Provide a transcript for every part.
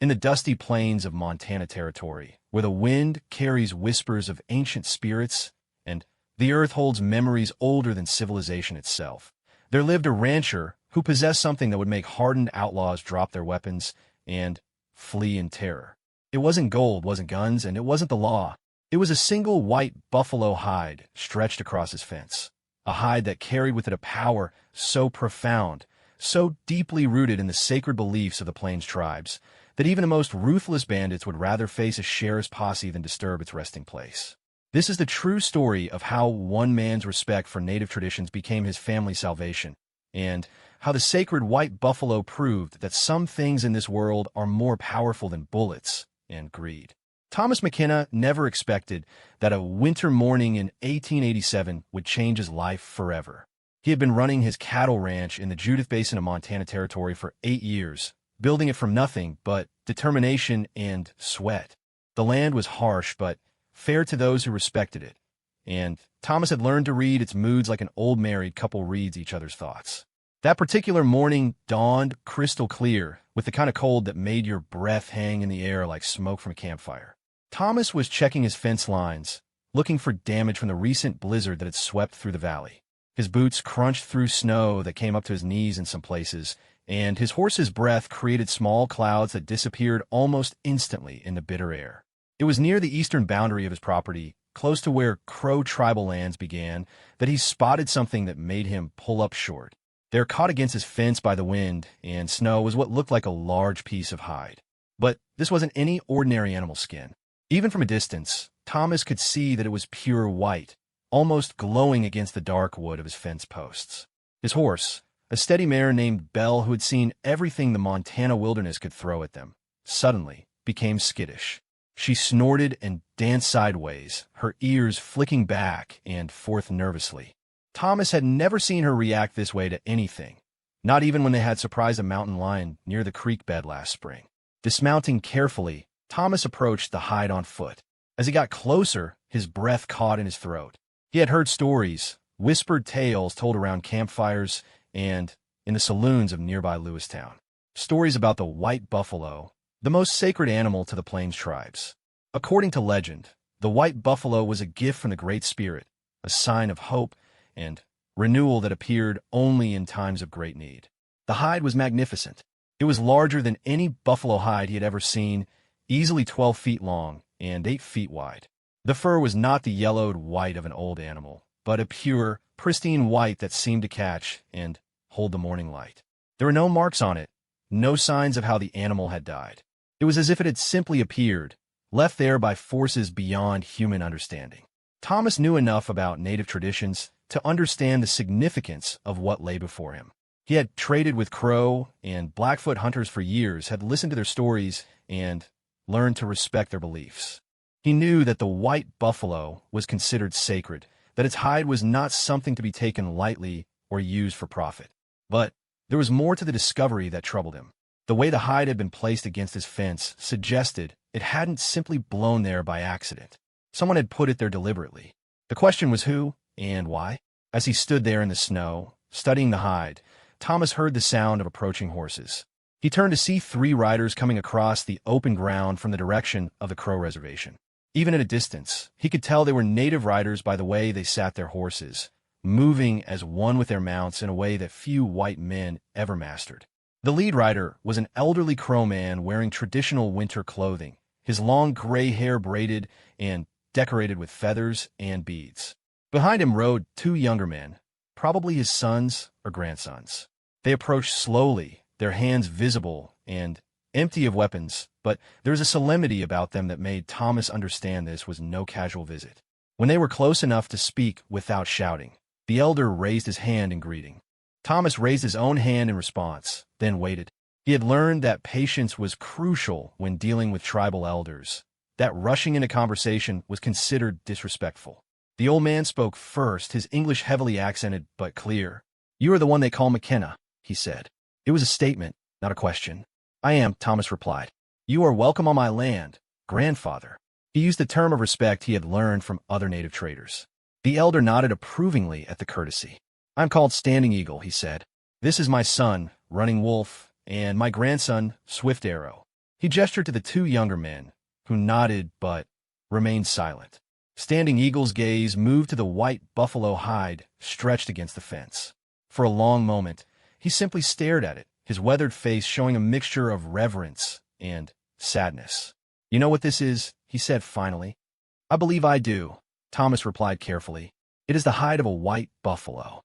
in the dusty plains of Montana Territory, where the wind carries whispers of ancient spirits and the earth holds memories older than civilization itself. There lived a rancher who possessed something that would make hardened outlaws drop their weapons and flee in terror. It wasn't gold, wasn't guns, and it wasn't the law. It was a single white buffalo hide stretched across his fence, a hide that carried with it a power so profound, so deeply rooted in the sacred beliefs of the Plains tribes, that even the most ruthless bandits would rather face a sheriff's posse than disturb its resting place. This is the true story of how one man's respect for native traditions became his family's salvation, and how the sacred white buffalo proved that some things in this world are more powerful than bullets and greed. Thomas McKenna never expected that a winter morning in 1887 would change his life forever. He had been running his cattle ranch in the Judith Basin of Montana Territory for 8 years, building it from nothing but determination and sweat. The land was harsh but fair to those who respected it, and Thomas had learned to read its moods like an old married couple reads each other's thoughts. That particular morning dawned crystal clear, with the kind of cold that made your breath hang in the air like smoke from a campfire. Thomas was checking his fence lines, looking for damage from the recent blizzard that had swept through the valley. His boots crunched through snow that came up to his knees in some places, and his horse's breath created small clouds that disappeared almost instantly in the bitter air. It was near the eastern boundary of his property, close to where Crow tribal lands began, that he spotted something that made him pull up short. There, caught against his fence by the wind and snow, was what looked like a large piece of hide. But this wasn't any ordinary animal skin. Even from a distance, Thomas could see that it was pure white, almost glowing against the dark wood of his fence posts. His horse, a steady mare named Belle who had seen everything the Montana wilderness could throw at them, suddenly became skittish. She snorted and danced sideways, her ears flicking back and forth nervously. Thomas had never seen her react this way to anything, not even when they had surprised a mountain lion near the creek bed last spring. Dismounting carefully, Thomas approached the hide on foot. As he got closer, his breath caught in his throat. He had heard stories, whispered tales told around campfires and in the saloons of nearby Lewistown. Stories about the white buffalo, the most sacred animal to the Plains tribes. According to legend, the white buffalo was a gift from the Great Spirit, a sign of hope and renewal that appeared only in times of great need. The hide was magnificent. It was larger than any buffalo hide he had ever seen, easily 12 feet long and 8 feet wide. The fur was not the yellowed white of an old animal, but a pure, pristine white that seemed to catch and hold the morning light. There were no marks on it, no signs of how the animal had died. It was as if it had simply appeared, left there by forces beyond human understanding. Thomas knew enough about native traditions to understand the significance of what lay before him. He had traded with Crow and Blackfoot hunters for years, had listened to their stories, and learned to respect their beliefs. He knew that the white buffalo was considered sacred, that its hide was not something to be taken lightly or used for profit. But there was more to the discovery that troubled him. The way the hide had been placed against his fence suggested it hadn't simply blown there by accident. Someone had put it there deliberately. The question was who and why. As he stood there in the snow, studying the hide, Thomas heard the sound of approaching horses. He turned to see 3 riders coming across the open ground from the direction of the Crow Reservation. Even at a distance, he could tell they were native riders by the way they sat their horses, moving as one with their mounts in a way that few white men ever mastered. The lead rider was an elderly Crow man wearing traditional winter clothing, his long gray hair braided and decorated with feathers and beads. Behind him rode 2 younger men, probably his sons or grandsons. They approached slowly, their hands visible and empty of weapons, but there was a solemnity about them that made Thomas understand this was no casual visit. When they were close enough to speak without shouting, the elder raised his hand in greeting. Thomas raised his own hand in response, then waited. He had learned that patience was crucial when dealing with tribal elders, that rushing into conversation was considered disrespectful. The old man spoke first, his English heavily accented but clear. "You are the one they call McKenna," he said. It was a statement, not a question. "I am," Thomas replied. "You are welcome on my land, grandfather." He used the term of respect he had learned from other native traders. The elder nodded approvingly at the courtesy. "I'm called Standing Eagle," he said. "This is my son, Running Wolf, and my grandson, Swift Arrow." He gestured to the two younger men, who nodded but remained silent. Standing Eagle's gaze moved to the white buffalo hide stretched against the fence. For a long moment, he simply stared at it, his weathered face showing a mixture of reverence and sadness. "You know what this is?" he said finally. "I believe I do," Thomas replied carefully. "It is the hide of a white buffalo."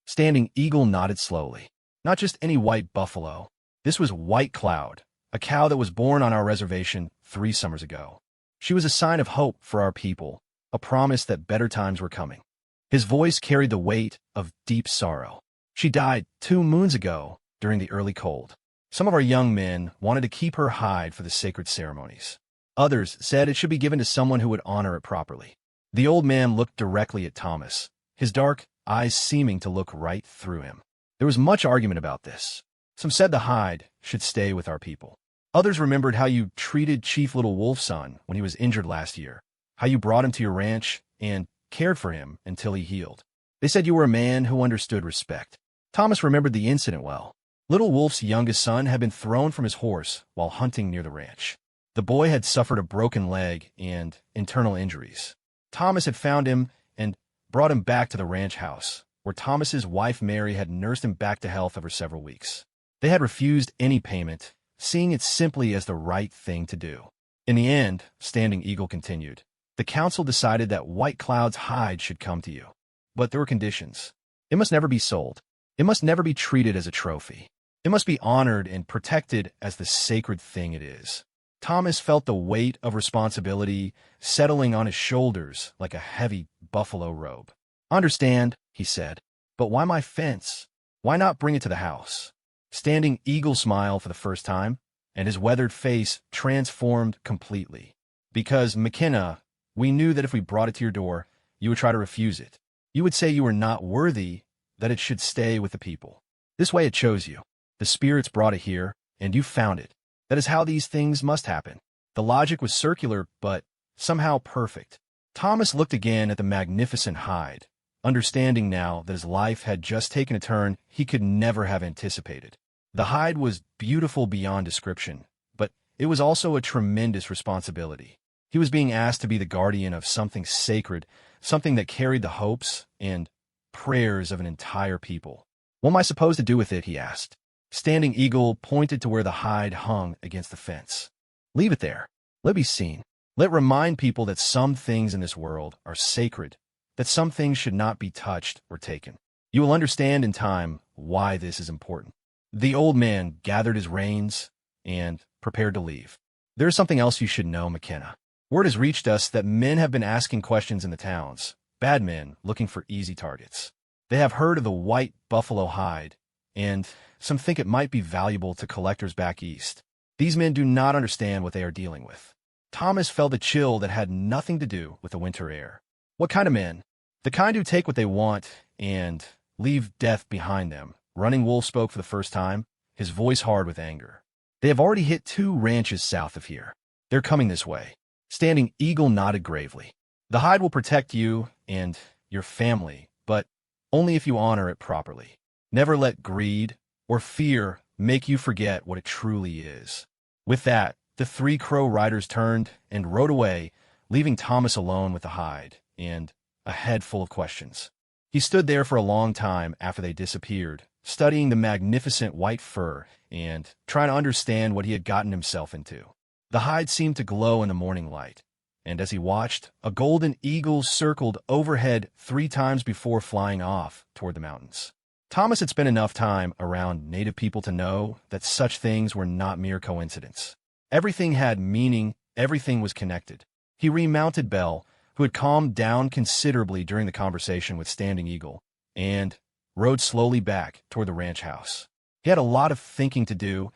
Standing Eagle nodded slowly. "Not just any white buffalo. This was White Cloud, a cow that was born on our reservation 3 summers ago. She was a sign of hope for our people, a promise that better times were coming." His voice carried the weight of deep sorrow. "She died 2 moons ago during the early cold. Some of our young men wanted to keep her hide for the sacred ceremonies. Others said it should be given to someone who would honor it properly." The old man looked directly at Thomas, his dark eyes seeming to look right through him. There was much argument about this. Some said the hide should stay with our people. Others remembered how you treated Chief Little Wolf's son when he was injured last year, how you brought him to your ranch and cared for him until he healed. They said you were a man who understood respect. Thomas remembered the incident well. Little Wolf's youngest son had been thrown from his horse while hunting near the ranch. The boy had suffered a broken leg and internal injuries. Thomas had found him and brought him back to the ranch house, where Thomas's wife Mary had nursed him back to health over several weeks. They had refused any payment, seeing it simply as the right thing to do. In the end, Standing Eagle continued, the council decided that White Cloud's hide should come to you. But there were conditions. It must never be sold. It must never be treated as a trophy. It must be honored and protected as the sacred thing it is. Thomas felt the weight of responsibility settling on his shoulders like a heavy buffalo robe. "Understand," he said, "but why my fence? Why not bring it to the house?" Standing Eagle smiled for the first time, and his weathered face transformed completely. "Because, McKenna, we knew that if we brought it to your door, you would try to refuse it. You would say you were not worthy, that it should stay with the people. This way it chose you. The spirits brought it here, and you found it. That is how these things must happen." The logic was circular, but somehow perfect. Thomas looked again at the magnificent hide, understanding now that his life had just taken a turn he could never have anticipated. The hide was beautiful beyond description, but it was also a tremendous responsibility. He was being asked to be the guardian of something sacred, something that carried the hopes and prayers of an entire people. "What am I supposed to do with it?" he asked. Standing Eagle pointed to where the hide hung against the fence. "Leave it there. Let it be seen. Let it remind people that some things in this world are sacred, that some things should not be touched or taken. You will understand in time why this is important." The old man gathered his reins and prepared to leave. "There is something else you should know, McKenna. Word has reached us that men have been asking questions in the towns, bad men looking for easy targets. They have heard of the white buffalo hide, and some think it might be valuable to collectors back east. These men do not understand what they are dealing with." Thomas felt a chill that had nothing to do with the winter air. "What kind of men?" "The kind who take what they want and leave death behind them." Running Wolf spoke for the first time, his voice hard with anger. "They have already hit 2 ranches south of here. They're coming this way." Standing Eagle nodded gravely. "The hide will protect you and your family, but only if you honor it properly. Never let greed or fear make you forget what it truly is." With that, the 3 Crow riders turned and rode away, leaving Thomas alone with the hide and a head full of questions. He stood there for a long time after they disappeared, studying the magnificent white fur and trying to understand what he had gotten himself into. The hide seemed to glow in the morning light, and as he watched, a golden eagle circled overhead 3 times before flying off toward the mountains. Thomas had spent enough time around native people to know that such things were not mere coincidence. Everything had meaning, everything was connected. He remounted Belle, who had calmed down considerably during the conversation with Standing Eagle, and rode slowly back toward the ranch house. He had a lot of thinking to do,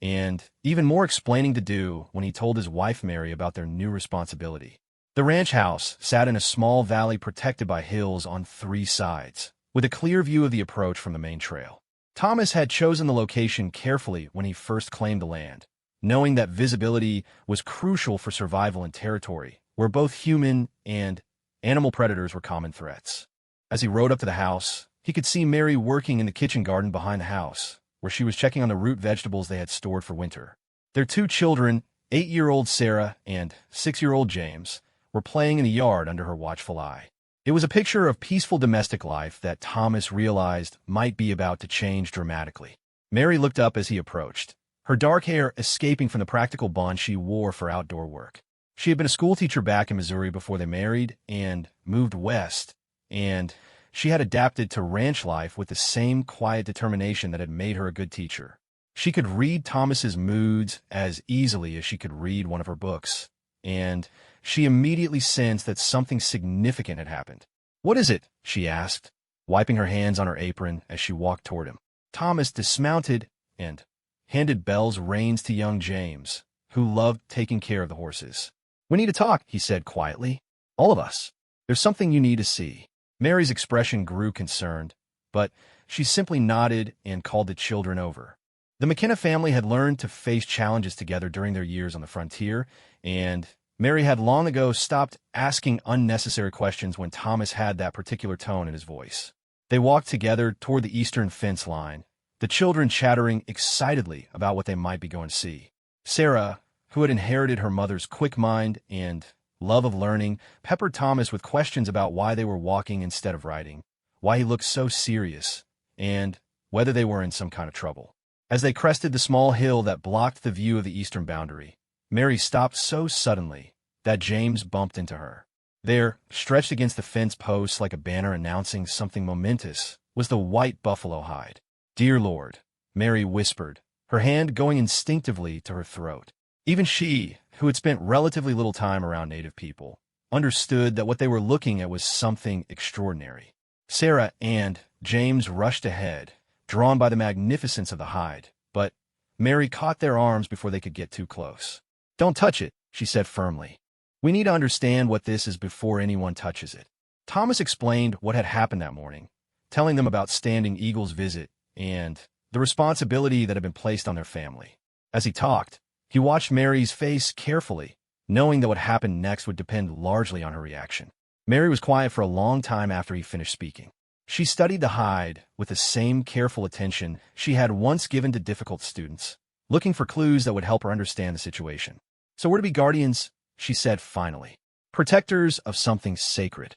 and even more explaining to do when he told his wife Mary about their new responsibility. The ranch house sat in a small valley protected by hills on 3 sides, with a clear view of the approach from the main trail. Thomas had chosen the location carefully when he first claimed the land, knowing that visibility was crucial for survival in territory where both human and animal predators were common threats. As he rode up to the house, he could see Mary working in the kitchen garden behind the house, where she was checking on the root vegetables they had stored for winter. Their two children, 8-year-old Sarah and 6-year-old James, were playing in the yard under her watchful eye. It was a picture of peaceful domestic life that Thomas realized might be about to change dramatically. Mary looked up as he approached, her dark hair escaping from the practical bun she wore for outdoor work. She had been a schoolteacher back in Missouri before they married and moved west, and she had adapted to ranch life with the same quiet determination that had made her a good teacher. She could read Thomas's moods as easily as she could read one of her books, and she immediately sensed that something significant had happened. "What is it?" she asked, wiping her hands on her apron as she walked toward him. Thomas dismounted and handed Belle's reins to young James, who loved taking care of the horses. "We need to talk," he said quietly. "All of us. There's something you need to see." Mary's expression grew concerned, but she simply nodded and called the children over. The McKenna family had learned to face challenges together during their years on the frontier, and Mary had long ago stopped asking unnecessary questions when Thomas had that particular tone in his voice. They walked together toward the eastern fence line, the children chattering excitedly about what they might be going to see. Sarah, who had inherited her mother's quick mind and love of learning, peppered Thomas with questions about why they were walking instead of riding, why he looked so serious, and whether they were in some kind of trouble. As they crested the small hill that blocked the view of the eastern boundary, Mary stopped so suddenly that James bumped into her. There, stretched against the fence post like a banner announcing something momentous, was the white buffalo hide. "Dear Lord," Mary whispered, her hand going instinctively to her throat. Even she, who had spent relatively little time around Native people, understood that what they were looking at was something extraordinary. Sarah and James rushed ahead, drawn by the magnificence of the hide, but Mary caught their arms before they could get too close. "Don't touch it," she said firmly. "We need to understand what this is before anyone touches it." Thomas explained what had happened that morning, telling them about Standing Eagle's visit and the responsibility that had been placed on their family. As he talked, he watched Mary's face carefully, knowing that what happened next would depend largely on her reaction. Mary was quiet for a long time after he finished speaking. She studied the hide with the same careful attention she had once given to difficult students, looking for clues that would help her understand the situation. "So we're to be guardians," she said finally. "Protectors of something sacred."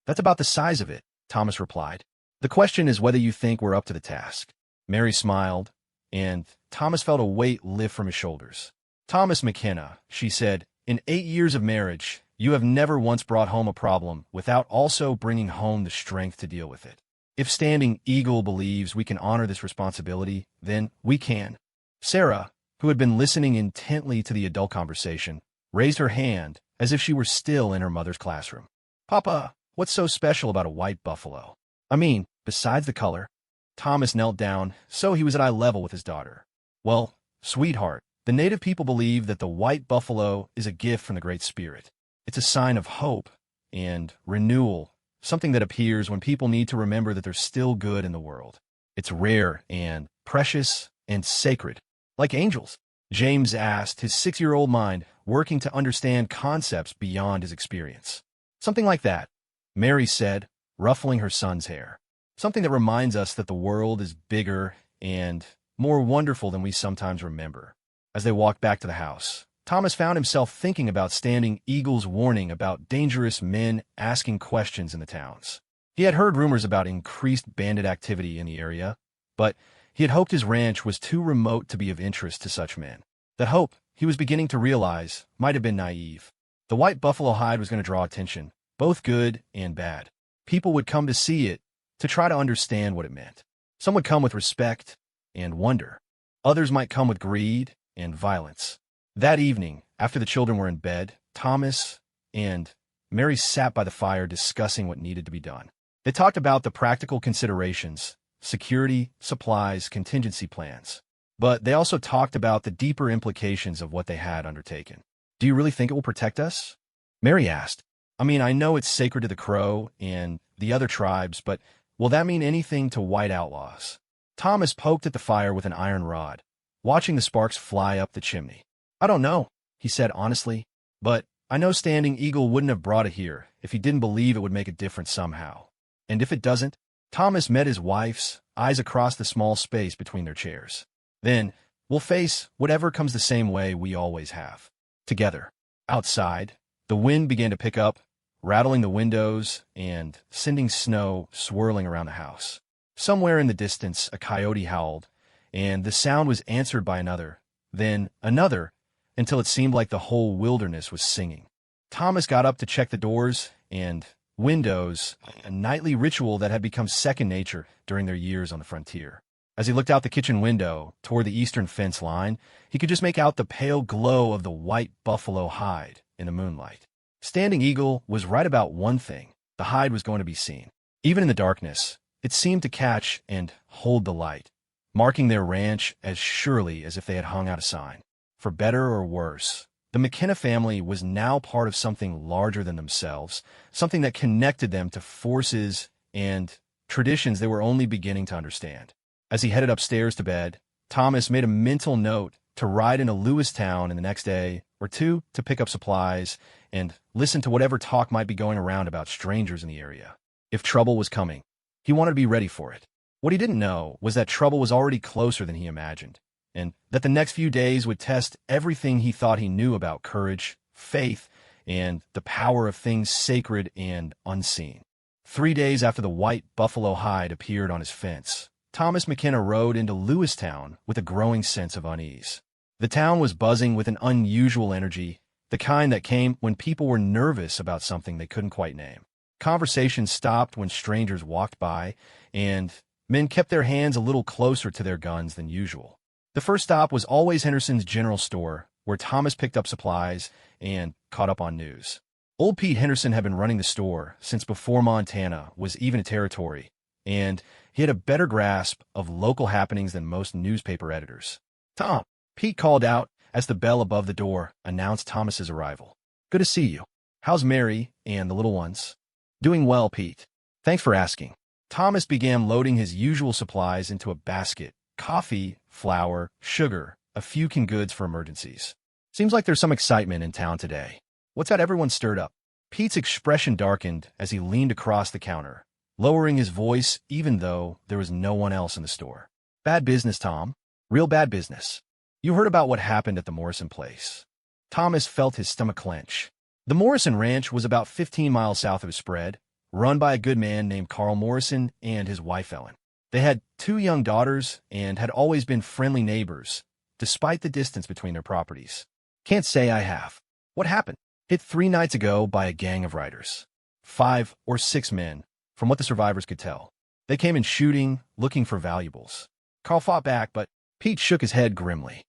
"That's about the size of it," Thomas replied. "The question is whether you think we're up to the task." Mary smiled, and Thomas felt a weight lift from his shoulders. "Thomas McKenna," she said, "in 8 years of marriage, you have never once brought home a problem without also bringing home the strength to deal with it. If Standing Eagle believes we can honor this responsibility, then we can." Sarah, who had been listening intently to the adult conversation, raised her hand as if she were still in her mother's classroom. "Papa, what's so special about a white buffalo? I mean, besides the color?" Thomas knelt down, so he was at eye level with his daughter. "Well, sweetheart, the Native people believe that the white buffalo is a gift from the Great Spirit. It's a sign of hope and renewal, something that appears when people need to remember that there's still good in the world. It's rare and precious and sacred, like angels." James asked, his 6-year-old mind working to understand concepts beyond his experience. "Something like that," Mary said, ruffling her son's hair. "Something that reminds us that the world is bigger and more wonderful than we sometimes remember." As they walked back to the house, Thomas found himself thinking about Standing Eagle's warning about dangerous men asking questions in the towns. He had heard rumors about increased bandit activity in the area, but he had hoped his ranch was too remote to be of interest to such men. That hope, he was beginning to realize, might have been naive. The white buffalo hide was going to draw attention, both good and bad. People would come to see it, to try to understand what it meant. Some would come with respect and wonder. Others might come with greed and violence. That evening, after the children were in bed, Thomas and Mary sat by the fire discussing what needed to be done. They talked about the practical considerations, security, supplies, contingency plans. But they also talked about the deeper implications of what they had undertaken. "Do you really think it will protect us?" Mary asked. "I mean, I know it's sacred to the Crow and the other tribes, but will that mean anything to white outlaws?" Thomas poked at the fire with an iron rod, watching the sparks fly up the chimney. "I don't know," he said honestly, "but I know Standing Eagle wouldn't have brought it here if he didn't believe it would make a difference somehow. And if it doesn't?" Thomas met his wife's eyes across the small space between their chairs. "Then We'll face whatever comes the same way we always have. Together. Outside, the wind began to pick up, rattling the windows and sending snow swirling around the house. Somewhere in the distance, a coyote howled, and the sound was answered by another, then another, until it seemed like the whole wilderness was singing. Thomas got up to check the doors and windows, a nightly ritual that had become second nature during their years on the frontier. As he looked out the kitchen window toward the eastern fence line, he could just make out the pale glow of the white buffalo hide in the moonlight. Standing Eagle was right about one thing. The hide was going to be seen. Even in the darkness, it seemed to catch and hold the light, marking their ranch as surely as if they had hung out a sign. For better or worse, the McKenna family was now part of something larger than themselves, something that connected them to forces and traditions they were only beginning to understand. As he headed upstairs to bed, Thomas made a mental note to ride into Lewistown in the next day or two to pick up supplies and listen to whatever talk might be going around about strangers in the area. If trouble was coming, he wanted to be ready for it. What he didn't know was that trouble was already closer than he imagined, and that the next few days would test everything he thought he knew about courage, faith, and the power of things sacred and unseen. 3 days after the white buffalo hide appeared on his fence, Thomas McKenna rode into Lewistown with a growing sense of unease. The town was buzzing with an unusual energy, the kind that came when people were nervous about something they couldn't quite name. Conversations stopped when strangers walked by, and men kept their hands a little closer to their guns than usual. The first stop was always Henderson's general store, where Thomas picked up supplies and caught up on news. Old Pete Henderson had been running the store since before Montana was even a territory, and he had a better grasp of local happenings than most newspaper editors. "Tom," Pete called out as the bell above the door announced Thomas's arrival. "Good to see you. How's Mary and the little ones?" "Doing well, Pete. Thanks for asking." Thomas began loading his usual supplies into a basket: coffee, flour, sugar, a few canned goods for emergencies. "Seems like there's some excitement in town today. What's got everyone stirred up?" Pete's expression darkened as he leaned across the counter, lowering his voice even though there was no one else in the store. "Bad business, Tom. Real bad business. You heard about what happened at the Morrison place." Thomas felt his stomach clench. The Morrison Ranch was about 15 miles south of Spread, run by a good man named Carl Morrison and his wife Ellen. They had 2 young daughters and had always been friendly neighbors, despite the distance between their properties. "Can't say I have." "What happened?" "Hit 3 nights ago by a gang of riders. 5 or 6 men, from what the survivors could tell. They came in shooting, looking for valuables. Carl fought back, but..." Pete shook his head grimly.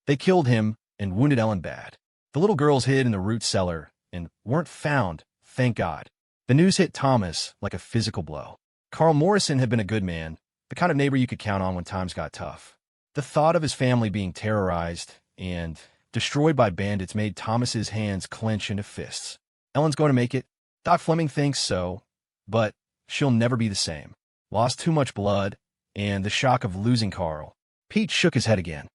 "They killed him and wounded Ellen bad. The little girls hid in the root cellar and weren't found, thank God." The news hit Thomas like a physical blow. Carl Morrison had been a good man, the kind of neighbor you could count on when times got tough. The thought of his family being terrorized and destroyed by bandits made Thomas's hands clench into fists. "Ellen's going to make it. Doc Fleming thinks so, but she'll never be the same. Lost too much blood, and the shock of losing Carl." Pete shook his head again.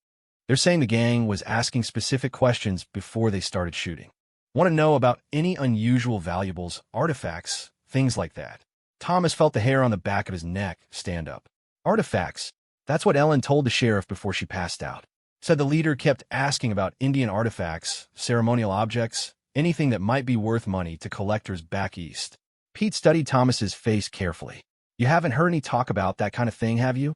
"They're saying the gang was asking specific questions before they started shooting. Want to know about any unusual valuables, artifacts, things like that." Thomas felt the hair on the back of his neck stand up. "Artifacts? That's what Ellen told the sheriff before she passed out. Said the leader kept asking about Indian artifacts, ceremonial objects, anything that might be worth money to collectors back east." Pete studied Thomas's face carefully. "You haven't heard any talk about that kind of thing, have you?"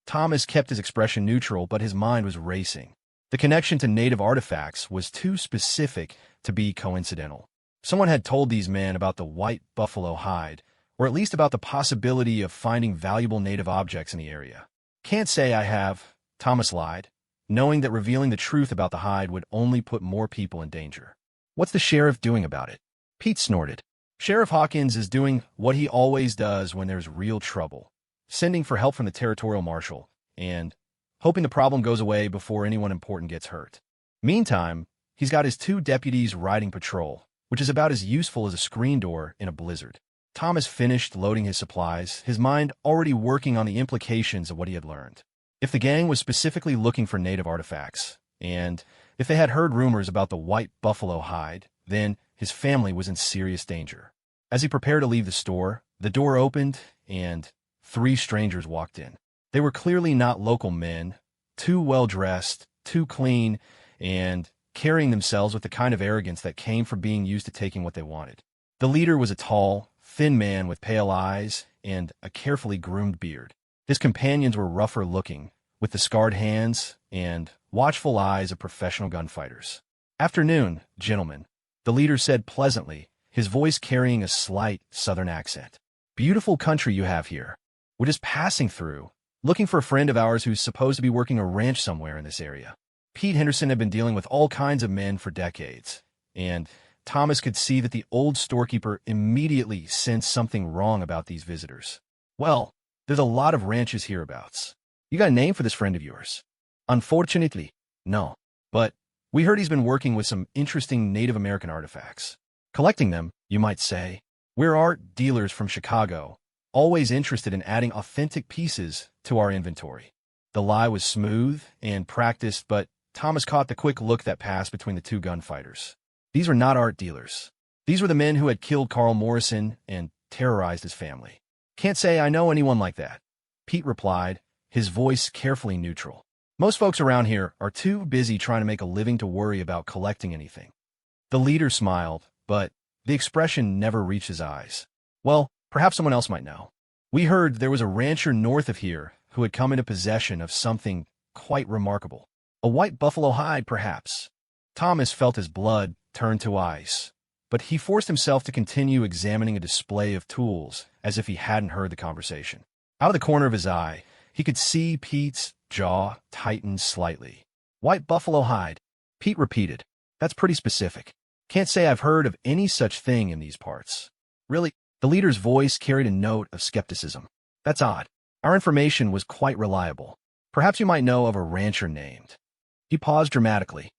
Thomas kept his expression neutral, but his mind was racing. The connection to native artifacts was too specific to be coincidental. Someone had told these men about the white buffalo hide, or at least about the possibility of finding valuable native objects in the area. "Can't say I have," Thomas lied, knowing that revealing the truth about the hide would only put more people in danger. "What's the sheriff doing about it?" Pete snorted. "Sheriff Hawkins is doing what he always does when there's real trouble, sending for help from the territorial marshal, and hoping the problem goes away before anyone important gets hurt. Meantime, he's got his 2 deputies riding patrol, which is about as useful as a screen door in a blizzard." Thomas finished loading his supplies, his mind already working on the implications of what he had learned. If the gang was specifically looking for native artifacts, and if they had heard rumors about the white buffalo hide, then his family was in serious danger. As he prepared to leave the store, the door opened and 3 strangers walked in. They were clearly not local men. too well-dressed, too clean, and carrying themselves with the kind of arrogance that came from being used to taking what they wanted. The leader was a tall, thin man with pale eyes and a carefully groomed beard. His companions were rougher looking, with the scarred hands and watchful eyes of professional gunfighters. "Afternoon, gentlemen," the leader said pleasantly, his voice carrying a slight southern accent. "Beautiful country you have here. We're just passing through, looking for a friend of ours who's supposed to be working a ranch somewhere in this area." Pete Henderson had been dealing with all kinds of men for decades, and Thomas could see that the old storekeeper immediately sensed something wrong about these visitors. "Well, there's a lot of ranches hereabouts. You got a name for this friend of yours?" "Unfortunately, no. But we heard he's been working with some interesting Native American artifacts. Collecting them, you might say. We're art dealers from Chicago, always interested in adding authentic pieces to our inventory." The lie was smooth and practiced, but Thomas caught the quick look that passed between the two gunfighters. These were not art dealers. These were the men who had killed Carl Morrison and terrorized his family. "Can't say I know anyone like that," Pete replied, his voice carefully neutral. "Most folks around here are too busy trying to make a living to worry about collecting anything." The leader smiled, but the expression never reached his eyes. "Well, perhaps someone else might know. We heard there was a rancher north of here who had come into possession of something quite remarkable. A white buffalo hide, perhaps." Thomas felt his blood turn to ice, but he forced himself to continue examining a display of tools as if he hadn't heard the conversation. Out of the corner of his eye, he could see Pete's jaw tighten slightly. "White buffalo hide," Pete repeated. "That's pretty specific. Can't say I've heard of any such thing in these parts." "Really?" The leader's voice carried a note of skepticism. "That's odd. Our information was quite reliable. Perhaps you might know of a rancher named—" He paused dramatically.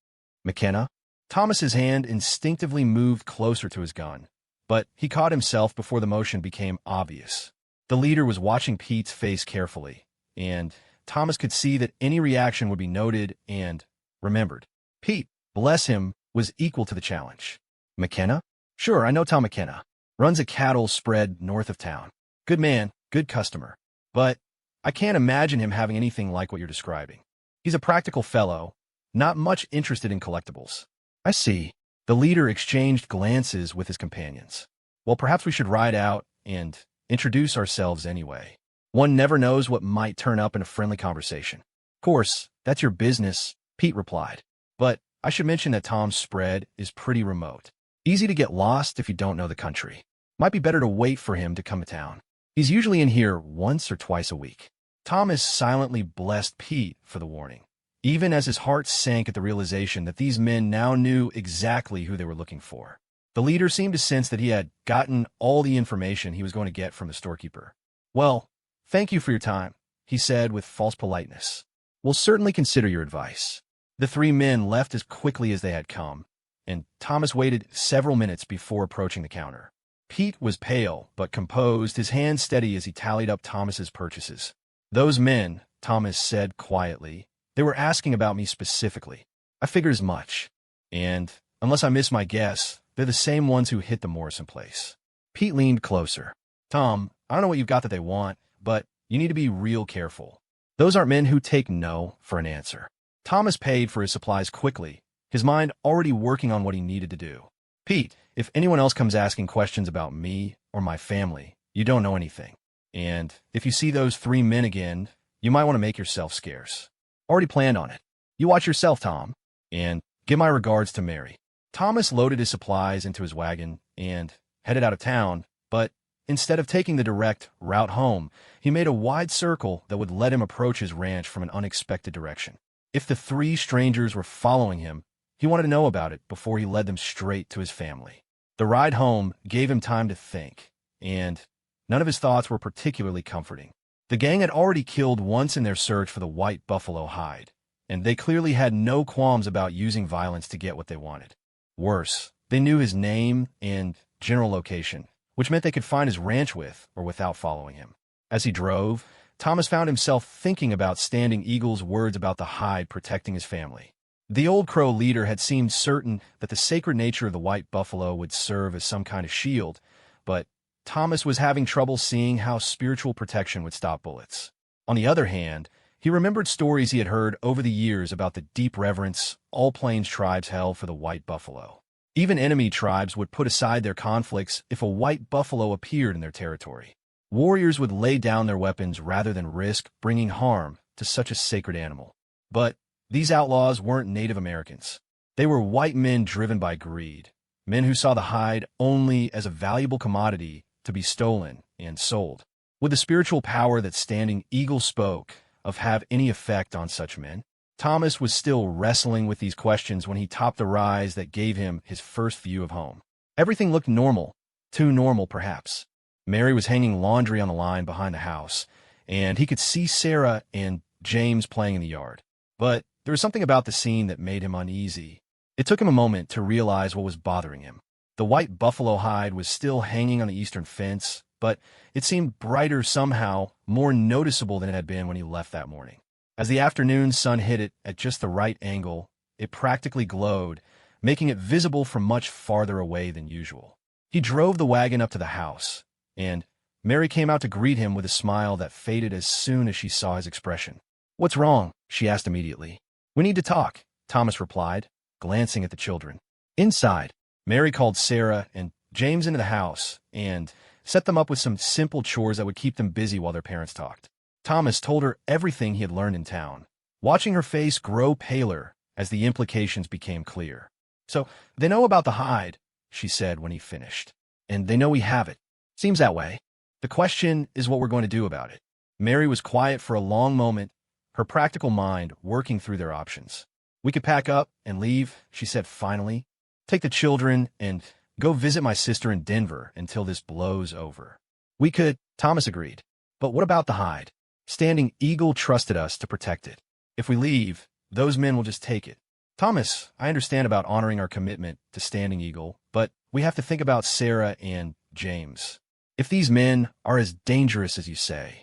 "McKenna?" Thomas's hand instinctively moved closer to his gun, but he caught himself before the motion became obvious. The leader was watching Pete's face carefully, and Thomas could see that any reaction would be noted and remembered. Pete, bless him, was equal to the challenge. "McKenna? Sure, I know Tom McKenna. Runs a cattle spread north of town. Good man, good customer. But I can't imagine him having anything like what you're describing. He's a practical fellow, not much interested in collectibles." "I see." The leader exchanged glances with his companions. "Well, perhaps we should ride out and introduce ourselves anyway. One never knows what might turn up in a friendly conversation." "Of course, that's your business," Pete replied. "But I should mention that Tom's spread is pretty remote. Easy to get lost if you don't know the country. Might be better to wait for him to come to town. He's usually in here once or twice a week." Thomas silently blessed Pete for the warning, even as his heart sank at the realization that these men now knew exactly who they were looking for. The leader seemed to sense that he had gotten all the information he was going to get from the storekeeper. "Well, thank you for your time," he said with false politeness. "We'll certainly consider your advice." The three men left as quickly as they had come, and Thomas waited several minutes before approaching the counter. Pete was pale but composed, his hands steady as he tallied up Thomas's purchases. "Those men," Thomas said quietly, "they were asking about me specifically. I figured as much. And, unless I miss my guess, they're the same ones who hit the Morrison place." Pete leaned closer. "Tom, I don't know what you've got that they want, but you need to be real careful. Those aren't men who take no for an answer." Thomas paid for his supplies quickly, his mind already working on what he needed to do. "Pete, if anyone else comes asking questions about me or my family, you don't know anything. And if you see those three men again, you might want to make yourself scarce. Already planned on it. You watch yourself, Tom. And give my regards to Mary." Thomas loaded his supplies into his wagon and headed out of town, but instead of taking the direct route home, he made a wide circle that would let him approach his ranch from an unexpected direction. If the three strangers were following him, he wanted to know about it before he led them straight to his family. The ride home gave him time to think, and none of his thoughts were particularly comforting. The gang had already killed once in their search for the white buffalo hide, and they clearly had no qualms about using violence to get what they wanted. Worse, they knew his name and general location, which meant they could find his ranch with or without following him. As he drove, Thomas found himself thinking about Standing Eagle's words about the hide protecting his family. The Old Crow leader had seemed certain that the sacred nature of the white buffalo would serve as some kind of shield, but Thomas was having trouble seeing how spiritual protection would stop bullets. On the other hand, He remembered stories he had heard over the years about the deep reverence all Plains tribes held for the white buffalo. Even enemy tribes would put aside their conflicts if a white buffalo appeared in their territory. Warriors would lay down their weapons rather than risk bringing harm to such a sacred animal. But these outlaws weren't Native Americans. They were white men driven by greed, men who saw the hide only as a valuable commodity to be stolen and sold. Would the spiritual power that Standing Eagle spoke of have any effect on such men? Thomas was still wrestling with these questions when he topped the rise that gave him his first view of home. Everything looked normal, too normal perhaps. Mary was hanging laundry on the line behind the house, and he could see Sarah and James playing in the yard. But there was something about the scene that made him uneasy. It took him a moment to realize what was bothering him. The white buffalo hide was still hanging on the eastern fence, but it seemed brighter somehow, more noticeable than it had been when he left that morning. As the afternoon sun hit it at just the right angle, it practically glowed, making it visible from much farther away than usual. He drove the wagon up to the house, and Mary came out to greet him with a smile that faded as soon as she saw his expression. "What's wrong?" she asked immediately. "We need to talk," Thomas replied, glancing at the children. Inside, Mary called Sarah and James into the house and set them up with some simple chores that would keep them busy while their parents talked. Thomas told her everything he had learned in town, watching her face grow paler as the implications became clear. "So, they know about the hide," she said when he finished. "And they know we have it. Seems that way. The question is what we're going to do about it." Mary was quiet for a long moment, her practical mind working through their options. "We could pack up and leave," she said finally. "Take the children and go visit my sister in Denver until this blows over." "We could," Thomas agreed. "But what about the hide? Standing Eagle trusted us to protect it. If we leave, those men will just take it." "Thomas, I understand about honoring our commitment to Standing Eagle, but we have to think about Sarah and James. If these men are as dangerous as you say."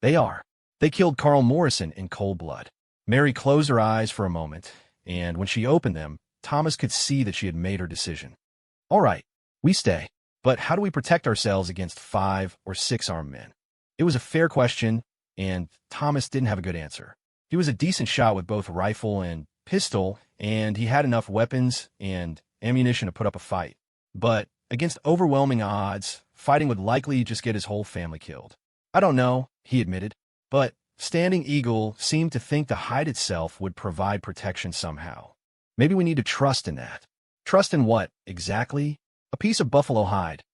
"They are. They killed Carl Morrison in cold blood." Mary closed her eyes for a moment, and when she opened them, Thomas could see that she had made her decision. "All right, we stay. But how do we protect ourselves against 5 or 6 armed men?" It was a fair question, and Thomas didn't have a good answer. He was a decent shot with both rifle and pistol, and he had enough weapons and ammunition to put up a fight. But against overwhelming odds, fighting would likely just get his whole family killed. "I don't know," he admitted, but Standing Eagle seemed to think the hide itself would provide protection somehow. "Maybe we need to trust in that." "Trust in what, exactly?" "A piece of buffalo hide.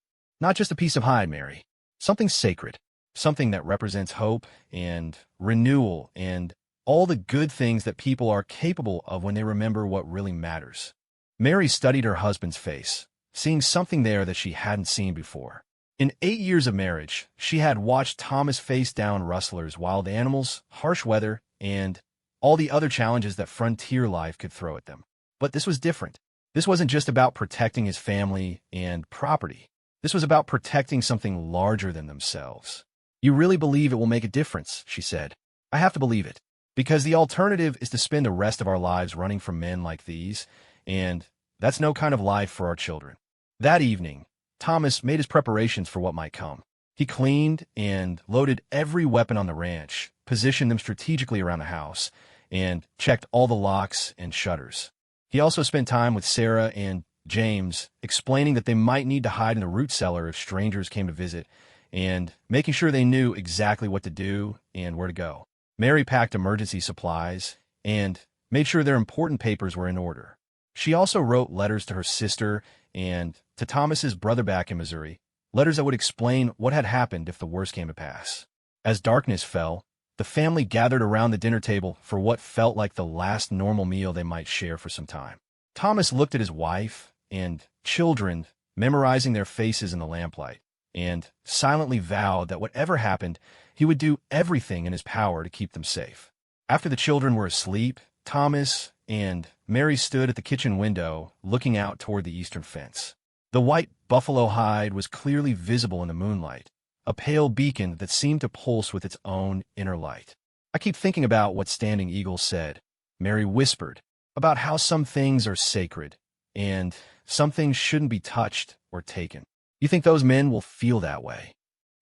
Not just a piece of hide, Mary. Something sacred. Something that represents hope and renewal and all the good things that people are capable of when they remember what really matters." Mary studied her husband's face, seeing something there that she hadn't seen before. In 8 years of marriage, she had watched Thomas face down rustlers, wild animals, harsh weather, and all the other challenges that frontier life could throw at them. But this was different. This wasn't just about protecting his family and property. This was about protecting something larger than themselves. "You really believe it will make a difference," she said. "I have to believe it. Because the alternative is to spend the rest of our lives running from men like these, and that's no kind of life for our children." That evening, Thomas made his preparations for what might come. He cleaned and loaded every weapon on the ranch, positioned them strategically around the house, and checked all the locks and shutters. He also spent time with Sarah and James, explaining that they might need to hide in the root cellar if strangers came to visit, and making sure they knew exactly what to do and where to go. Mary packed emergency supplies and made sure their important papers were in order. She also wrote letters to her sister and to Thomas's brother back in Missouri, letters that would explain what had happened if the worst came to pass. As darkness fell, the family gathered around the dinner table for what felt like the last normal meal they might share for some time. Thomas looked at his wife and children, memorizing their faces in the lamplight, and silently vowed that whatever happened, he would do everything in his power to keep them safe. After the children were asleep, Thomas and Mary stood at the kitchen window, looking out toward the eastern fence. The white buffalo hide was clearly visible in the moonlight, a pale beacon that seemed to pulse with its own inner light. "I keep thinking about what Standing Eagle said," Mary whispered, "about how some things are sacred, and some things shouldn't be touched or taken. You think those men will feel that way?"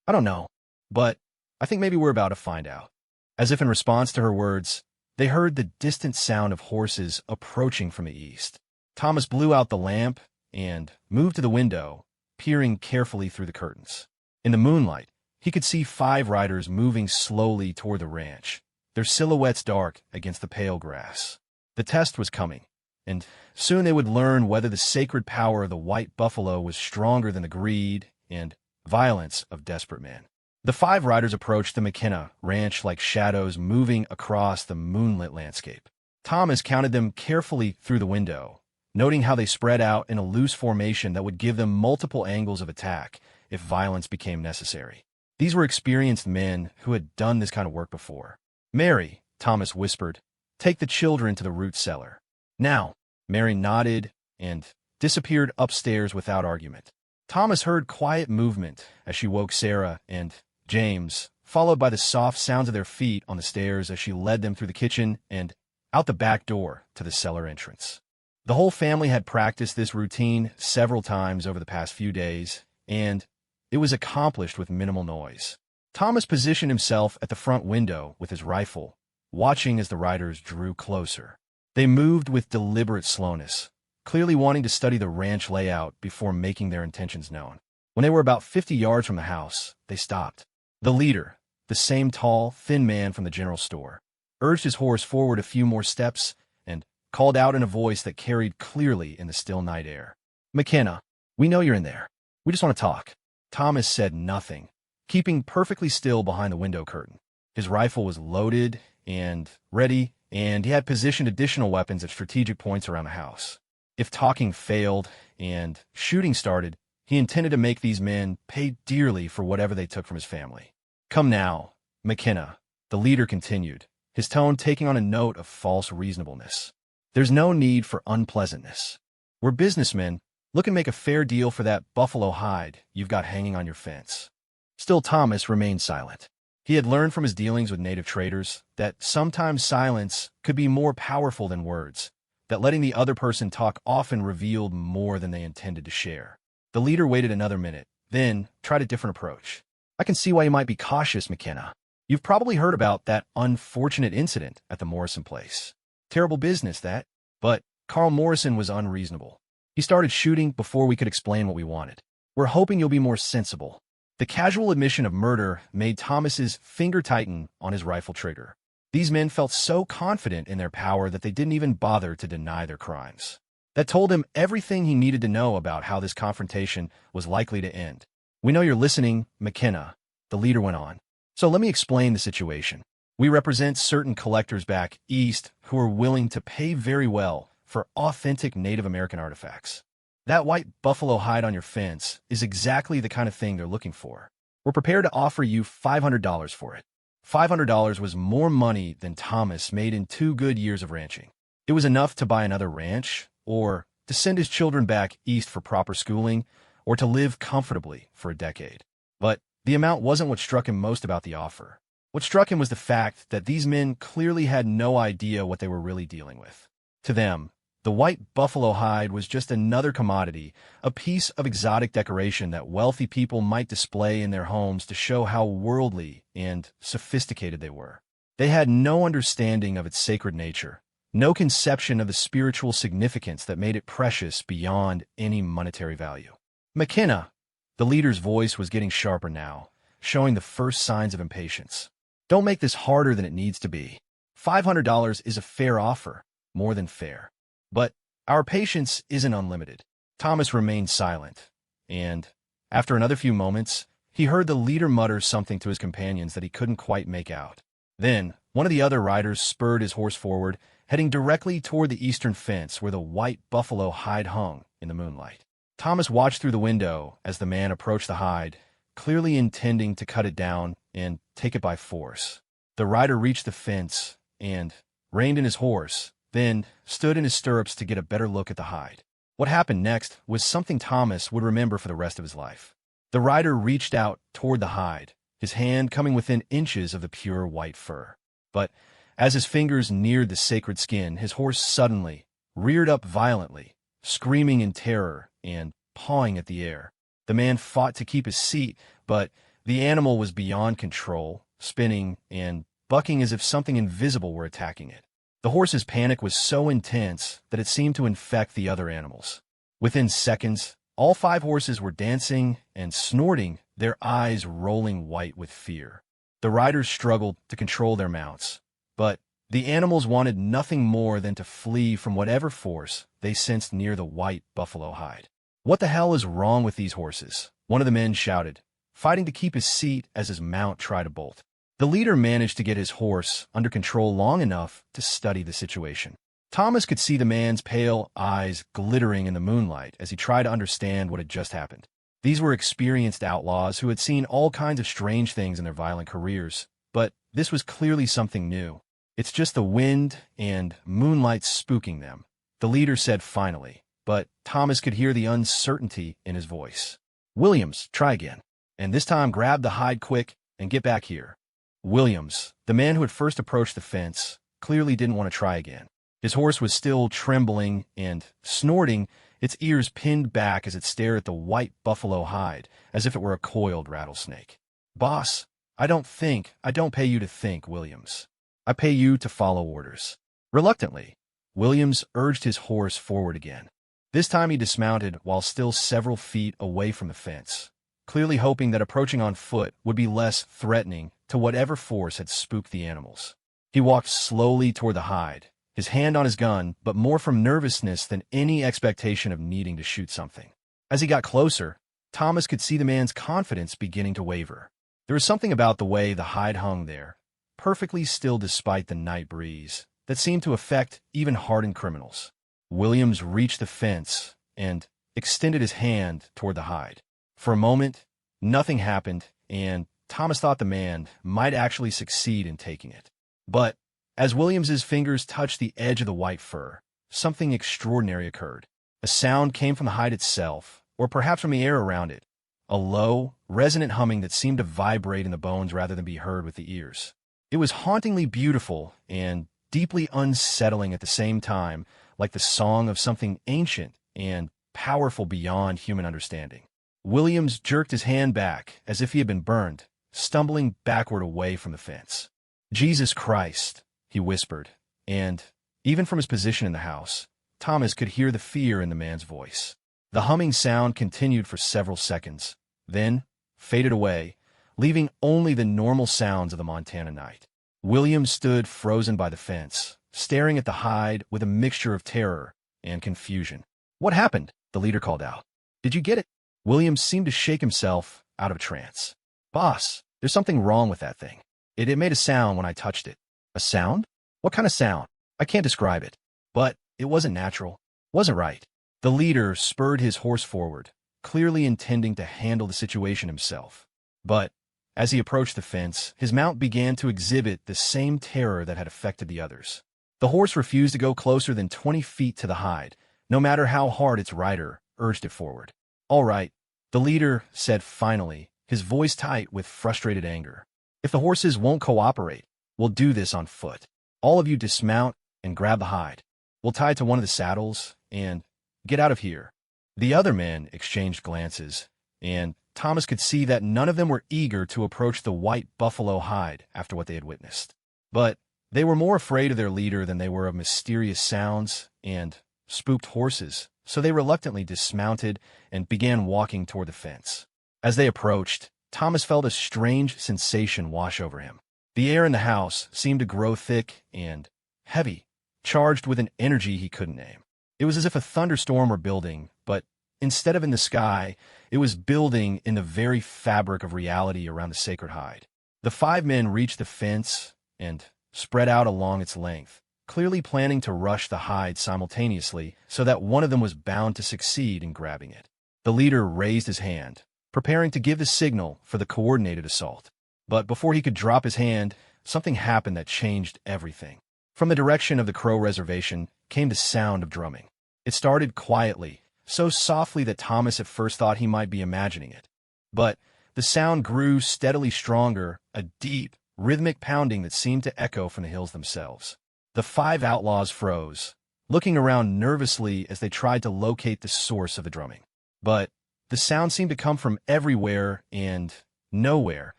"I don't know, but I think maybe we're about to find out." As if in response to her words, they heard the distant sound of horses approaching from the east. Thomas blew out the lamp and moved to the window, peering carefully through the curtains. In the moonlight, he could see 5 riders moving slowly toward the ranch, their silhouettes dark against the pale grass. The test was coming, and soon they would learn whether the sacred power of the white buffalo was stronger than the greed and violence of desperate men. The 5 riders approached the McKenna ranch like shadows moving across the moonlit landscape. Thomas counted them carefully through the window, noting how they spread out in a loose formation that would give them multiple angles of attack if violence became necessary. These were experienced men who had done this kind of work before. "Mary," Thomas whispered, "take the children to the root cellar." "Now." Mary nodded and disappeared upstairs without argument. Thomas heard quiet movement as she woke Sarah and James, followed by the soft sounds of their feet on the stairs as she led them through the kitchen and out the back door to the cellar entrance. The whole family had practiced this routine several times over the past few days, and it was accomplished with minimal noise. Thomas positioned himself at the front window with his rifle, watching as the riders drew closer. They moved with deliberate slowness, clearly wanting to study the ranch layout before making their intentions known. When they were about 50 yards from the house, they stopped. The leader, the same tall, thin man from the general store, urged his horse forward a few more steps and called out in a voice that carried clearly in the still night air. "McKenna, we know you're in there. We just want to talk." Thomas said nothing, keeping perfectly still behind the window curtain. His rifle was loaded and ready, and he had positioned additional weapons at strategic points around the house. If talking failed and shooting started, he intended to make these men pay dearly for whatever they took from his family. "Come now, McKenna," the leader continued, his tone taking on a note of false reasonableness. "There's no need for unpleasantness. We're businessmen looking to make a fair deal for that buffalo hide you've got hanging on your fence." Still, Thomas remained silent. He had learned from his dealings with native traders that sometimes silence could be more powerful than words, that letting the other person talk often revealed more than they intended to share. The leader waited another minute, then tried a different approach. "I can see why you might be cautious, McKenna. You've probably heard about that unfortunate incident at the Morrison place. Terrible business, that." But Carl Morrison was unreasonable. "He started shooting before we could explain what we wanted. We're hoping you'll be more sensible." The casual admission of murder made Thomas's finger tighten on his rifle trigger. These men felt so confident in their power that they didn't even bother to deny their crimes. That told him everything he needed to know about how this confrontation was likely to end. "We know you're listening, McKenna," the leader went on. "So let me explain the situation. We represent certain collectors back east who are willing to pay very well for authentic Native American artifacts. That white buffalo hide on your fence is exactly the kind of thing they're looking for. We're prepared to offer you $500 for it." $500 was more money than Thomas made in 2 good years of ranching. It was enough to buy another ranch, or to send his children back east for proper schooling, or to live comfortably for a decade. But the amount wasn't what struck him most about the offer. What struck him was the fact that these men clearly had no idea what they were really dealing with. To them, the white buffalo hide was just another commodity, a piece of exotic decoration that wealthy people might display in their homes to show how worldly and sophisticated they were. They had no understanding of its sacred nature, no conception of the spiritual significance that made it precious beyond any monetary value. "McKenna," the leader's voice was getting sharper now, showing the first signs of impatience. "Don't make this harder than it needs to be. $500 is a fair offer, more than fair. But our patience isn't unlimited." Thomas remained silent, and after another few moments, he heard the leader mutter something to his companions that he couldn't quite make out. Then, one of the other riders spurred his horse forward, heading directly toward the eastern fence where the white buffalo hide hung in the moonlight. Thomas watched through the window as the man approached the hide, clearly intending to cut it down and take it by force. The rider reached the fence and reined in his horse, then stood in his stirrups to get a better look at the hide. What happened next was something Thomas would remember for the rest of his life. The rider reached out toward the hide, his hand coming within inches of the pure white fur. But as his fingers neared the sacred skin, his horse suddenly reared up violently, screaming in terror and pawing at the air. The man fought to keep his seat, but the animal was beyond control, spinning and bucking as if something invisible were attacking it. The horse's panic was so intense that it seemed to infect the other animals. Within seconds, all 5 horses were dancing and snorting, their eyes rolling white with fear. The riders struggled to control their mounts, but the animals wanted nothing more than to flee from whatever force they sensed near the white buffalo hide. "What the hell is wrong with these horses?" one of the men shouted, fighting to keep his seat as his mount tried to bolt. The leader managed to get his horse under control long enough to study the situation. Thomas could see the man's pale eyes glittering in the moonlight as he tried to understand what had just happened. These were experienced outlaws who had seen all kinds of strange things in their violent careers, but this was clearly something new. "It's just the wind and moonlight spooking them," the leader said finally, but Thomas could hear the uncertainty in his voice. "Williams, try again. And this time grab the hide quick and get back here." Williams, the man who had first approached the fence, clearly didn't want to try again. His horse was still trembling and snorting, its ears pinned back as it stared at the white buffalo hide as if it were a coiled rattlesnake. "Boss, I don't pay you to think, Williams. I pay you to follow orders." Reluctantly, Williams urged his horse forward again. This time he dismounted while still several feet away from the fence, clearly hoping that approaching on foot would be less threatening to whatever force had spooked the animals. He walked slowly toward the hide, his hand on his gun, but more from nervousness than any expectation of needing to shoot something. As he got closer, Thomas could see the man's confidence beginning to waver. There was something about the way the hide hung there, perfectly still despite the night breeze, that seemed to affect even hardened criminals. Williams reached the fence and extended his hand toward the hide. For a moment, nothing happened, and Thomas thought the man might actually succeed in taking it. But as Williams's fingers touched the edge of the white fur, something extraordinary occurred. A sound came from the hide itself, or perhaps from the air around it, a low, resonant humming that seemed to vibrate in the bones rather than be heard with the ears. It was hauntingly beautiful and deeply unsettling at the same time, like the song of something ancient and powerful beyond human understanding. Williams jerked his hand back as if he had been burned, stumbling backward away from the fence. "Jesus Christ," he whispered, and, even from his position in the house, Thomas could hear the fear in the man's voice. The humming sound continued for several seconds, then faded away, leaving only the normal sounds of the Montana night. Williams stood frozen by the fence, staring at the hide with a mixture of terror and confusion. "What happened?" the leader called out. "Did you get it?" Williams seemed to shake himself out of a trance. "Boss, there's something wrong with that thing. It made a sound when I touched it." "A sound? What kind of sound? I can't describe it. But it wasn't natural. Wasn't right." The leader spurred his horse forward, clearly intending to handle the situation himself. But as he approached the fence, his mount began to exhibit the same terror that had affected the others. The horse refused to go closer than 20 feet to the hide, no matter how hard its rider urged it forward. "All right," the leader said finally, his voice tight with frustrated anger. "If the horses won't cooperate, we'll do this on foot. All of you dismount and grab the hide. We'll tie it to one of the saddles and get out of here." The other men exchanged glances, and Thomas could see that none of them were eager to approach the white buffalo hide after what they had witnessed. But they were more afraid of their leader than they were of mysterious sounds and spooked horses, so they reluctantly dismounted and began walking toward the fence. As they approached, Thomas felt a strange sensation wash over him. The air in the house seemed to grow thick and heavy, charged with an energy he couldn't name. It was as if a thunderstorm were building, but instead of in the sky, it was building in the very fabric of reality around the sacred hide. The 5 men reached the fence and spread out along its length, clearly planning to rush the hide simultaneously so that one of them was bound to succeed in grabbing it. The leader raised his hand, preparing to give the signal for the coordinated assault. But before he could drop his hand, something happened that changed everything. From the direction of the Crow Reservation came the sound of drumming. It started quietly, so softly that Thomas at first thought he might be imagining it. But the sound grew steadily stronger, a deep, rhythmic pounding that seemed to echo from the hills themselves. The 5 outlaws froze, looking around nervously as they tried to locate the source of the drumming. But the sound seemed to come from everywhere and nowhere,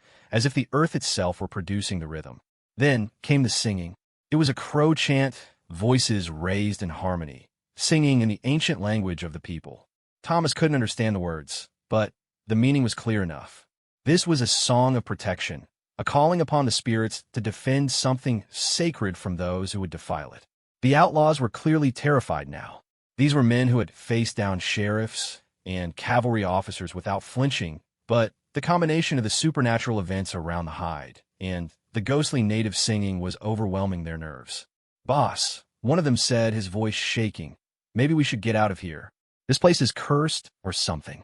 as if the earth itself were producing the rhythm. Then came the singing. It was a crow chant, voices raised in harmony, singing in the ancient language of the people. Thomas couldn't understand the words, but the meaning was clear enough. This was a song of protection, a calling upon the spirits to defend something sacred from those who would defile it. The outlaws were clearly terrified now. These were men who had faced down sheriffs and cavalry officers without flinching, but the combination of the supernatural events around the hide and the ghostly native singing was overwhelming their nerves. "Boss," one of them said, his voice shaking, "maybe we should get out of here. This place is cursed or something."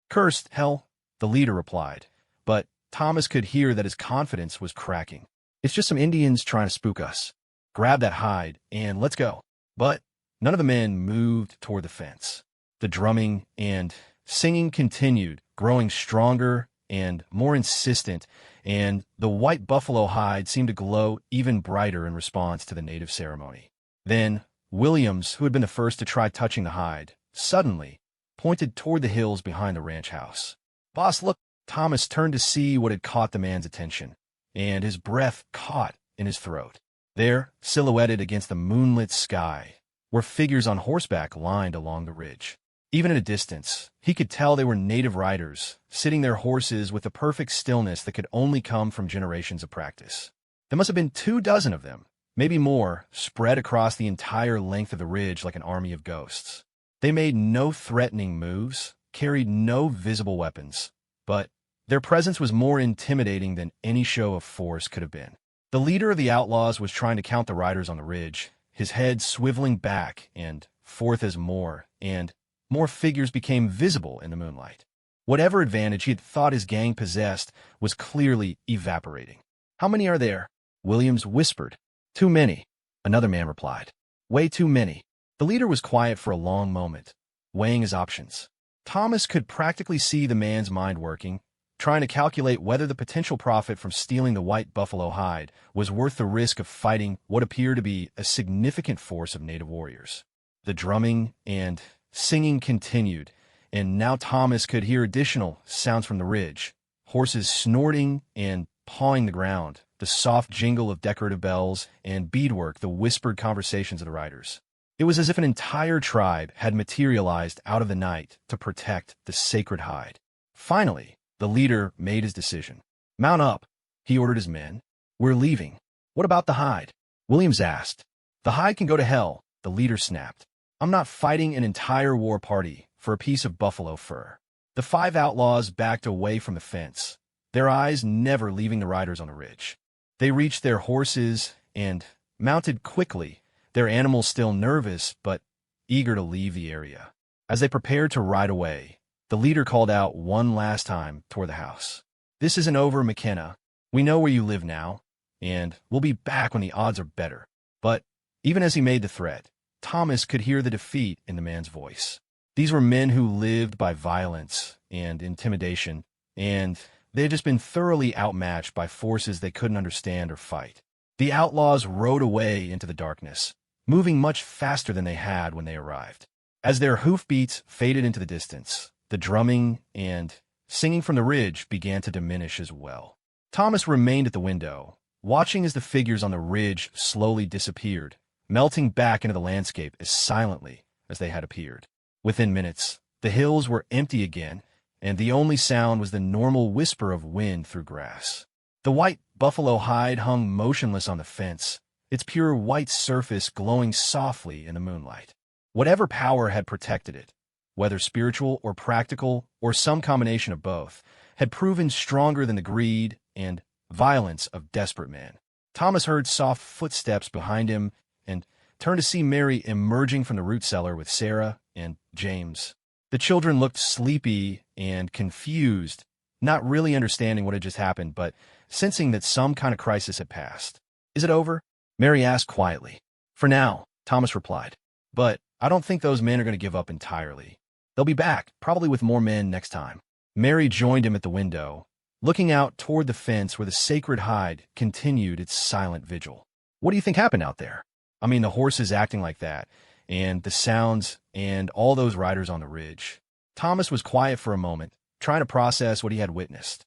"Cursed, hell," the leader replied, but Thomas could hear that his confidence was cracking. "It's just some Indians trying to spook us. Grab that hide and let's go." But none of the men moved toward the fence. The drumming and singing continued, growing stronger and more insistent, and the white buffalo hide seemed to glow even brighter in response to the native ceremony. Then Williams, who had been the first to try touching the hide, suddenly pointed toward the hills behind the ranch house. "Boss, look!" Thomas turned to see what had caught the man's attention, and his breath caught in his throat. There, silhouetted against the moonlit sky, were figures on horseback lined along the ridge. Even at a distance, he could tell they were native riders, sitting their horses with the perfect stillness that could only come from generations of practice. There must have been 24 of them, maybe more, spread across the entire length of the ridge like an army of ghosts. They made no threatening moves, carried no visible weapons, but their presence was more intimidating than any show of force could have been. The leader of the outlaws was trying to count the riders on the ridge, his head swiveling back and forth as more and more figures became visible in the moonlight. Whatever advantage he had thought his gang possessed was clearly evaporating. "How many are there?" Williams whispered. "Too many," another man replied. "Way too many." The leader was quiet for a long moment, weighing his options. Thomas could practically see the man's mind working, trying to calculate whether the potential profit from stealing the white buffalo hide was worth the risk of fighting what appeared to be a significant force of native warriors. The drumming and singing continued, and now Thomas could hear additional sounds from the ridge, horses snorting and pawing the ground, the soft jingle of decorative bells, and beadwork, the whispered conversations of the riders. It was as if an entire tribe had materialized out of the night to protect the sacred hide. Finally, the leader made his decision. "Mount up," he ordered his men. "We're leaving." "What about the hide?" Williams asked. "The hide can go to hell," the leader snapped. "I'm not fighting an entire war party for a piece of buffalo fur." The 5 outlaws backed away from the fence, their eyes never leaving the riders on the ridge. They reached their horses and mounted quickly, their animals still nervous but eager to leave the area. As they prepared to ride away, the leader called out one last time toward the house. "This isn't over, McKenna. We know where you live now, and we'll be back when the odds are better." But even as he made the threat, Thomas could hear the defeat in the man's voice. These were men who lived by violence and intimidation, and they had just been thoroughly outmatched by forces they couldn't understand or fight. The outlaws rode away into the darkness, moving much faster than they had when they arrived. As their hoofbeats faded into the distance, the drumming and singing from the ridge began to diminish as well. Thomas remained at the window, watching as the figures on the ridge slowly disappeared, melting back into the landscape as silently as they had appeared. Within minutes, the hills were empty again, and the only sound was the normal whisper of wind through grass. The white buffalo hide hung motionless on the fence, its pure white surface glowing softly in the moonlight. Whatever power had protected it, whether spiritual or practical or some combination of both, had proven stronger than the greed and violence of desperate men. Thomas heard soft footsteps behind him and turned to see Mary emerging from the root cellar with Sarah and James. The children looked sleepy and confused, not really understanding what had just happened, but sensing that some kind of crisis had passed. "Is it over?" Mary asked quietly. "For now," Thomas replied. "But I don't think those men are going to give up entirely. They'll be back, probably with more men next time." Mary joined him at the window, looking out toward the fence where the sacred hide continued its silent vigil. "What do you think happened out there? I mean, the horses acting like that, and the sounds, and all those riders on the ridge." Thomas was quiet for a moment, trying to process what he had witnessed.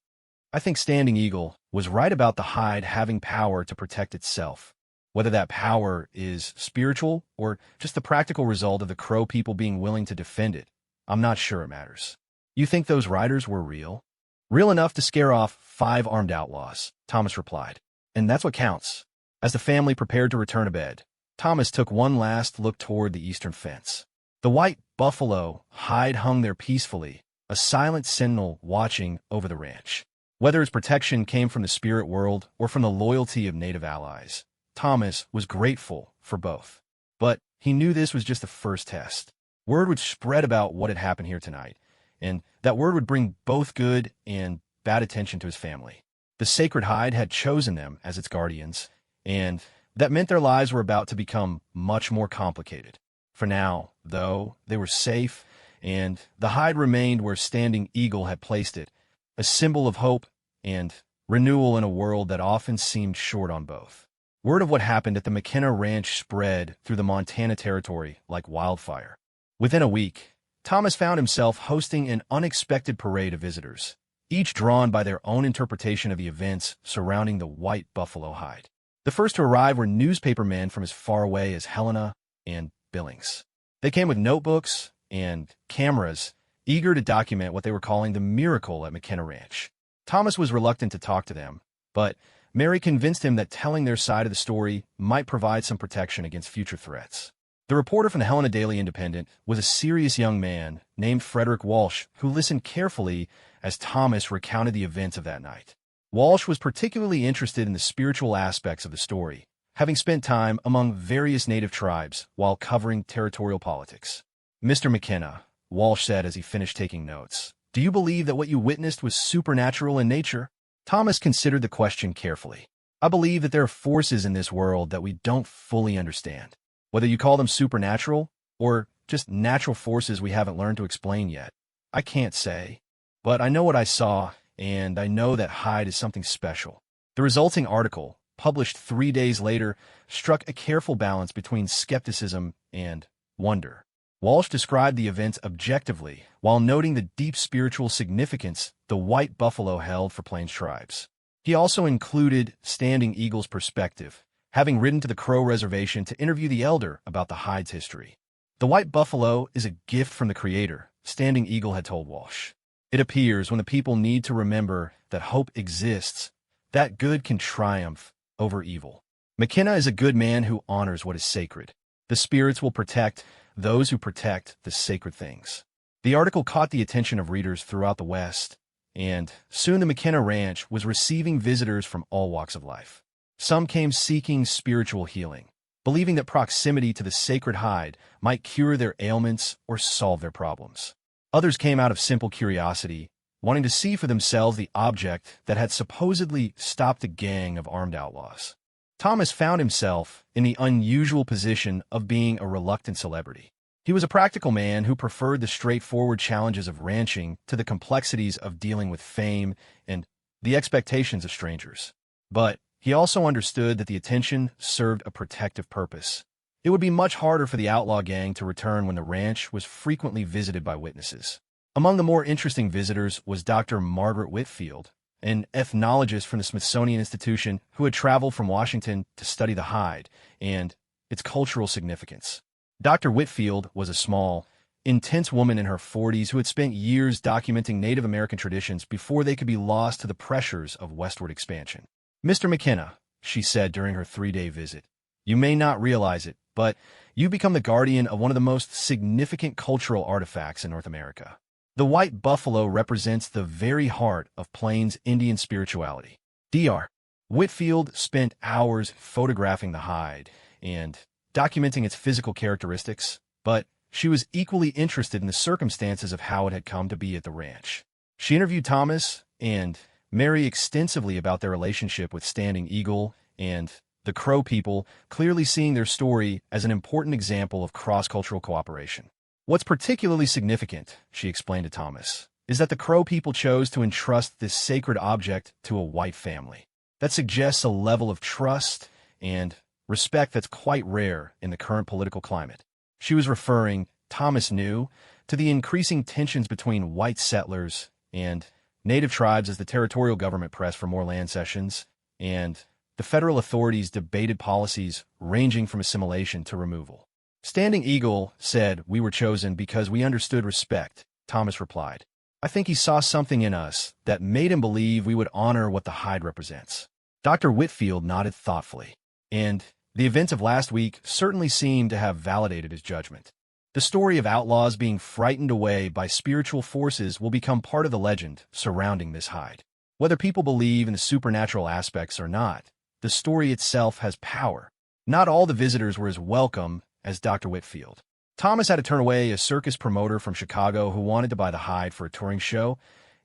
I think Standing Eagle was right about the hide having power to protect itself. Whether that power is spiritual or just the practical result of the Crow people being willing to defend it, I'm not sure it matters. You think those riders were real? Real enough to scare off 5 armed outlaws, Thomas replied. And that's what counts. As the family prepared to return to bed, Thomas took one last look toward the eastern fence. The white buffalo hide hung there peacefully, a silent sentinel watching over the ranch. Whether its protection came from the spirit world or from the loyalty of native allies, Thomas was grateful for both. But he knew this was just the first test. Word would spread about what had happened here tonight, and that word would bring both good and bad attention to his family. The sacred hide had chosen them as its guardians, and that meant their lives were about to become much more complicated. For now, though, they were safe, and the hide remained where Standing Eagle had placed it, a symbol of hope and renewal in a world that often seemed short on both. Word of what happened at the McKenna Ranch spread through the Montana Territory like wildfire. Within a week, Thomas found himself hosting an unexpected parade of visitors, each drawn by their own interpretation of the events surrounding the white buffalo hide. The first to arrive were newspaper men from as far away as Helena and Billings. They came with notebooks and cameras, eager to document what they were calling the miracle at McKenna Ranch. Thomas was reluctant to talk to them, but Mary convinced him that telling their side of the story might provide some protection against future threats. The reporter from the Helena Daily Independent was a serious young man named Frederick Walsh, who listened carefully as Thomas recounted the events of that night. Walsh was particularly interested in the spiritual aspects of the story, having spent time among various native tribes while covering territorial politics. "Mr. McKenna," Walsh said as he finished taking notes, "do you believe that what you witnessed was supernatural in nature?" Thomas considered the question carefully. "I believe that there are forces in this world that we don't fully understand. Whether you call them supernatural or just natural forces we haven't learned to explain yet, I can't say. But I know what I saw, and I know that hide is something special." The resulting article, published 3 days later, struck a careful balance between skepticism and wonder. Walsh described the events objectively, while noting the deep spiritual significance the white buffalo held for Plains tribes. He also included Standing Eagle's perspective, having ridden to the Crow Reservation to interview the elder about the hide's history. "The white buffalo is a gift from the Creator," Standing Eagle had told Walsh. "It appears when the people need to remember that hope exists, that good can triumph over evil. McKenna is a good man who honors what is sacred. The spirits will protect those who protect the sacred things." The article caught the attention of readers throughout the West, and soon the McKenna Ranch was receiving visitors from all walks of life. Some came seeking spiritual healing, believing that proximity to the sacred hide might cure their ailments or solve their problems. Others came out of simple curiosity, wanting to see for themselves the object that had supposedly stopped a gang of armed outlaws. Thomas found himself in the unusual position of being a reluctant celebrity. He was a practical man who preferred the straightforward challenges of ranching to the complexities of dealing with fame and the expectations of strangers. But he also understood that the attention served a protective purpose. It would be much harder for the outlaw gang to return when the ranch was frequently visited by witnesses. Among the more interesting visitors was Dr. Margaret Whitfield, an ethnologist from the Smithsonian Institution who had traveled from Washington to study the hide and its cultural significance. Dr. Whitfield was a small, intense woman in her 40s who had spent years documenting Native American traditions before they could be lost to the pressures of westward expansion. "Mr. McKenna," she said during her 3-day visit, "you may not realize it, but you've become the guardian of one of the most significant cultural artifacts in North America. The white buffalo represents the very heart of Plains Indian spirituality." Dr. Whitfield spent hours photographing the hide and documenting its physical characteristics, but she was equally interested in the circumstances of how it had come to be at the ranch. She interviewed Thomas and Mary extensively about their relationship with Standing Eagle and the Crow people, clearly seeing their story as an important example of cross-cultural cooperation. "What's particularly significant," she explained to Thomas, "is that the Crow people chose to entrust this sacred object to a white family. That suggests a level of trust and respect that's quite rare in the current political climate." She was referring, Thomas knew, to the increasing tensions between white settlers and native tribes as the territorial government pressed for more land cessions, and the federal authorities debated policies ranging from assimilation to removal. Standing Eagle said, "We were chosen because we understood respect," Thomas replied. "I think he saw something in us that made him believe we would honor what the hide represents." Dr. Whitfield nodded thoughtfully, and the events of last week certainly seemed to have validated his judgment. The story of outlaws being frightened away by spiritual forces will become part of the legend surrounding this hide. Whether people believe in the supernatural aspects or not, the story itself has power. Not all the visitors were as welcome as Dr. Whitfield. Thomas had to turn away a circus promoter from Chicago who wanted to buy the hide for a touring show,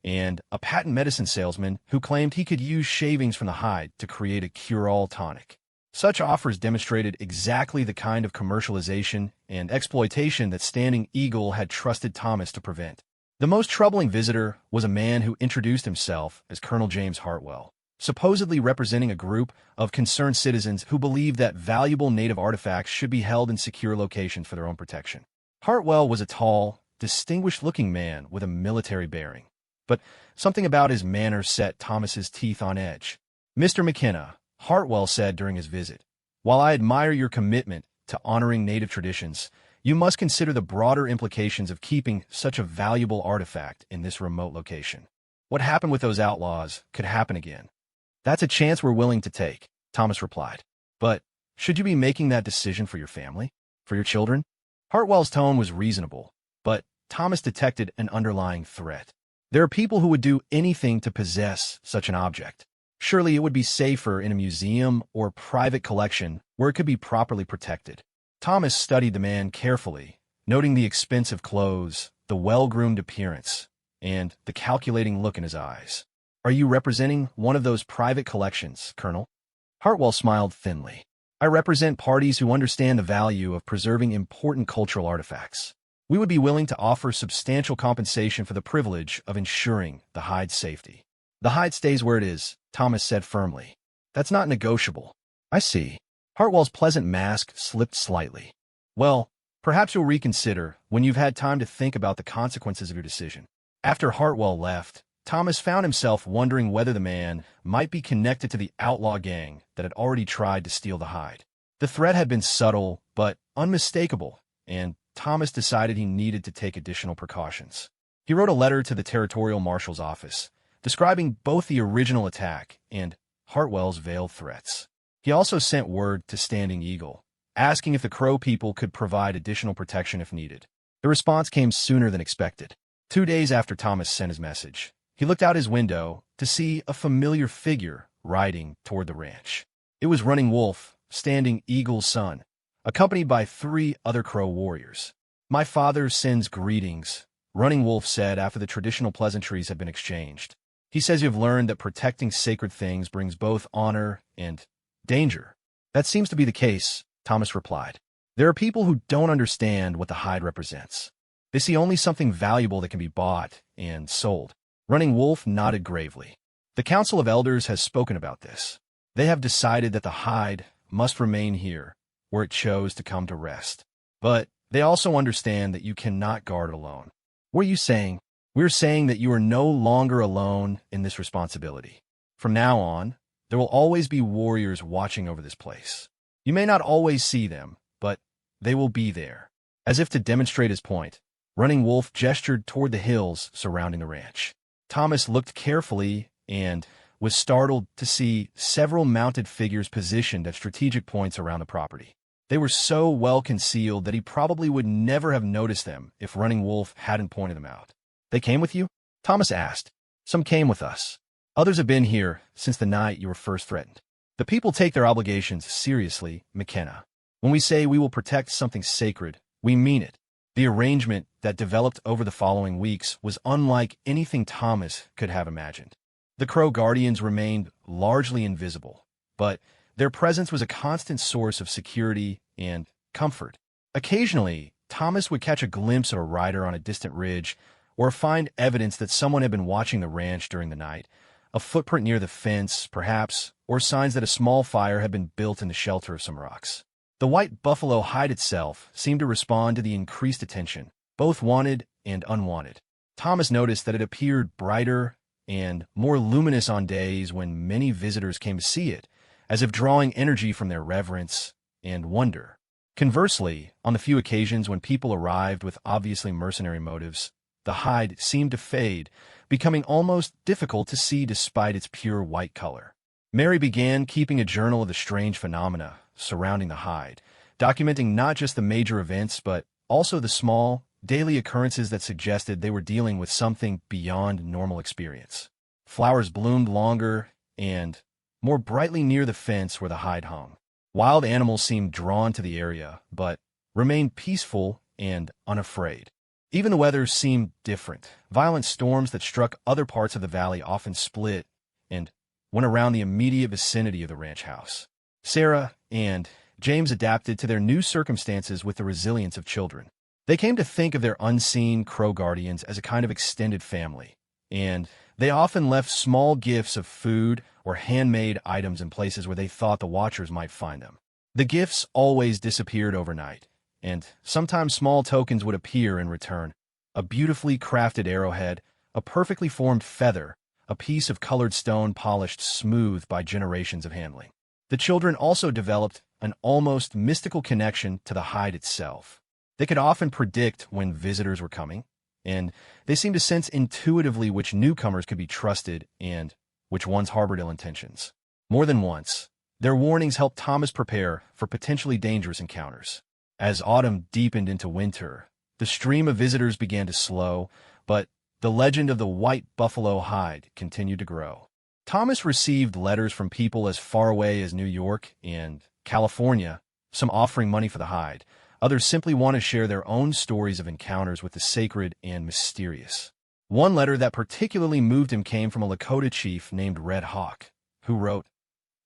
and a patent medicine salesman who claimed he could use shavings from the hide to create a cure-all tonic. Such offers demonstrated exactly the kind of commercialization and exploitation that Standing Eagle had trusted Thomas to prevent. The most troubling visitor was a man who introduced himself as Colonel James Hartwell, supposedly representing a group of concerned citizens who believed that valuable native artifacts should be held in secure locations for their own protection. Hartwell was a tall, distinguished-looking man with a military bearing, but something about his manner set Thomas's teeth on edge. "Mr. McKenna," Hartwell said during his visit, "while I admire your commitment to honoring native traditions, you must consider the broader implications of keeping such a valuable artifact in this remote location. What happened with those outlaws could happen again. That's a chance we're willing to take," Thomas replied. "But should you be making that decision for your family? For your children?" Hartwell's tone was reasonable, but Thomas detected an underlying threat. There are people who would do anything to possess such an object. Surely it would be safer in a museum or private collection where it could be properly protected. Thomas studied the man carefully, noting the expensive clothes, the well-groomed appearance, and the calculating look in his eyes. "Are you representing one of those private collections, Colonel?" Hartwell smiled thinly. "I represent parties who understand the value of preserving important cultural artifacts. We would be willing to offer substantial compensation for the privilege of ensuring the hide's safety." "The hide stays where it is," Thomas said firmly. "That's not negotiable." "I see." Hartwell's pleasant mask slipped slightly. "Well, perhaps you'll reconsider when you've had time to think about the consequences of your decision." After Hartwell left, Thomas found himself wondering whether the man might be connected to the outlaw gang that had already tried to steal the hide. The threat had been subtle but unmistakable, and Thomas decided he needed to take additional precautions. He wrote a letter to the territorial marshal's office, describing both the original attack and Hartwell's veiled threats. He also sent word to Standing Eagle, asking if the Crow people could provide additional protection if needed. The response came sooner than expected. 2 days after Thomas sent his message, he looked out his window to see a familiar figure riding toward the ranch. It was Running Wolf, Standing Eagle's son, accompanied by 3 other Crow warriors. "My father sends greetings," Running Wolf said after the traditional pleasantries had been exchanged. "He says you've learned that protecting sacred things brings both honor and danger." "That seems to be the case," Thomas replied. "There are people who don't understand what the hide represents. They see only something valuable that can be bought and sold." Running Wolf nodded gravely. "The Council of Elders has spoken about this. They have decided that the hide must remain here, where it chose to come to rest. But they also understand that you cannot guard it alone." "What are you saying?" "We're saying that you are no longer alone in this responsibility. From now on, there will always be warriors watching over this place. You may not always see them, but they will be there." As if to demonstrate his point, Running Wolf gestured toward the hills surrounding the ranch. Thomas looked carefully and was startled to see several mounted figures positioned at strategic points around the property. They were so well concealed that he probably would never have noticed them if Running Wolf hadn't pointed them out. "They came with you?" Thomas asked. "Some came with us. Others have been here since the night you were first threatened." "The people take their obligations seriously, McKenna. When we say we will protect something sacred, we mean it." The arrangement that developed over the following weeks was unlike anything Thomas could have imagined. The Crow Guardians remained largely invisible, but their presence was a constant source of security and comfort. Occasionally, Thomas would catch a glimpse of a rider on a distant ridge or find evidence that someone had been watching the ranch during the night, a footprint near the fence, perhaps, or signs that a small fire had been built in the shelter of some rocks. The white buffalo hide itself seemed to respond to the increased attention, both wanted and unwanted. Thomas noticed that it appeared brighter and more luminous on days when many visitors came to see it, as if drawing energy from their reverence and wonder. Conversely, on the few occasions when people arrived with obviously mercenary motives, the hide seemed to fade, becoming almost difficult to see despite its pure white color. Mary began keeping a journal of the strange phenomena surrounding the hide, documenting not just the major events but also the small, daily occurrences that suggested they were dealing with something beyond normal experience. Flowers bloomed longer and more brightly near the fence where the hide hung. Wild animals seemed drawn to the area, but remained peaceful and unafraid. Even the weather seemed different. Violent storms that struck other parts of the valley often split and went around the immediate vicinity of the ranch house. Sarah and James adapted to their new circumstances with the resilience of children. They came to think of their unseen crow guardians as a kind of extended family, and they often left small gifts of food or handmade items in places where they thought the watchers might find them. The gifts always disappeared overnight, and sometimes small tokens would appear in return: a beautifully crafted arrowhead, a perfectly formed feather, a piece of colored stone polished smooth by generations of handling. The children also developed an almost mystical connection to the hide itself. They could often predict when visitors were coming, and they seemed to sense intuitively which newcomers could be trusted and which ones harbored ill intentions. More than once, their warnings helped Thomas prepare for potentially dangerous encounters. As autumn deepened into winter, the stream of visitors began to slow, but the legend of the white buffalo hide continued to grow. Thomas received letters from people as far away as New York and California, some offering money for the hide. Others simply want to share their own stories of encounters with the sacred and mysterious. One letter that particularly moved him came from a Lakota chief named Red Hawk, who wrote,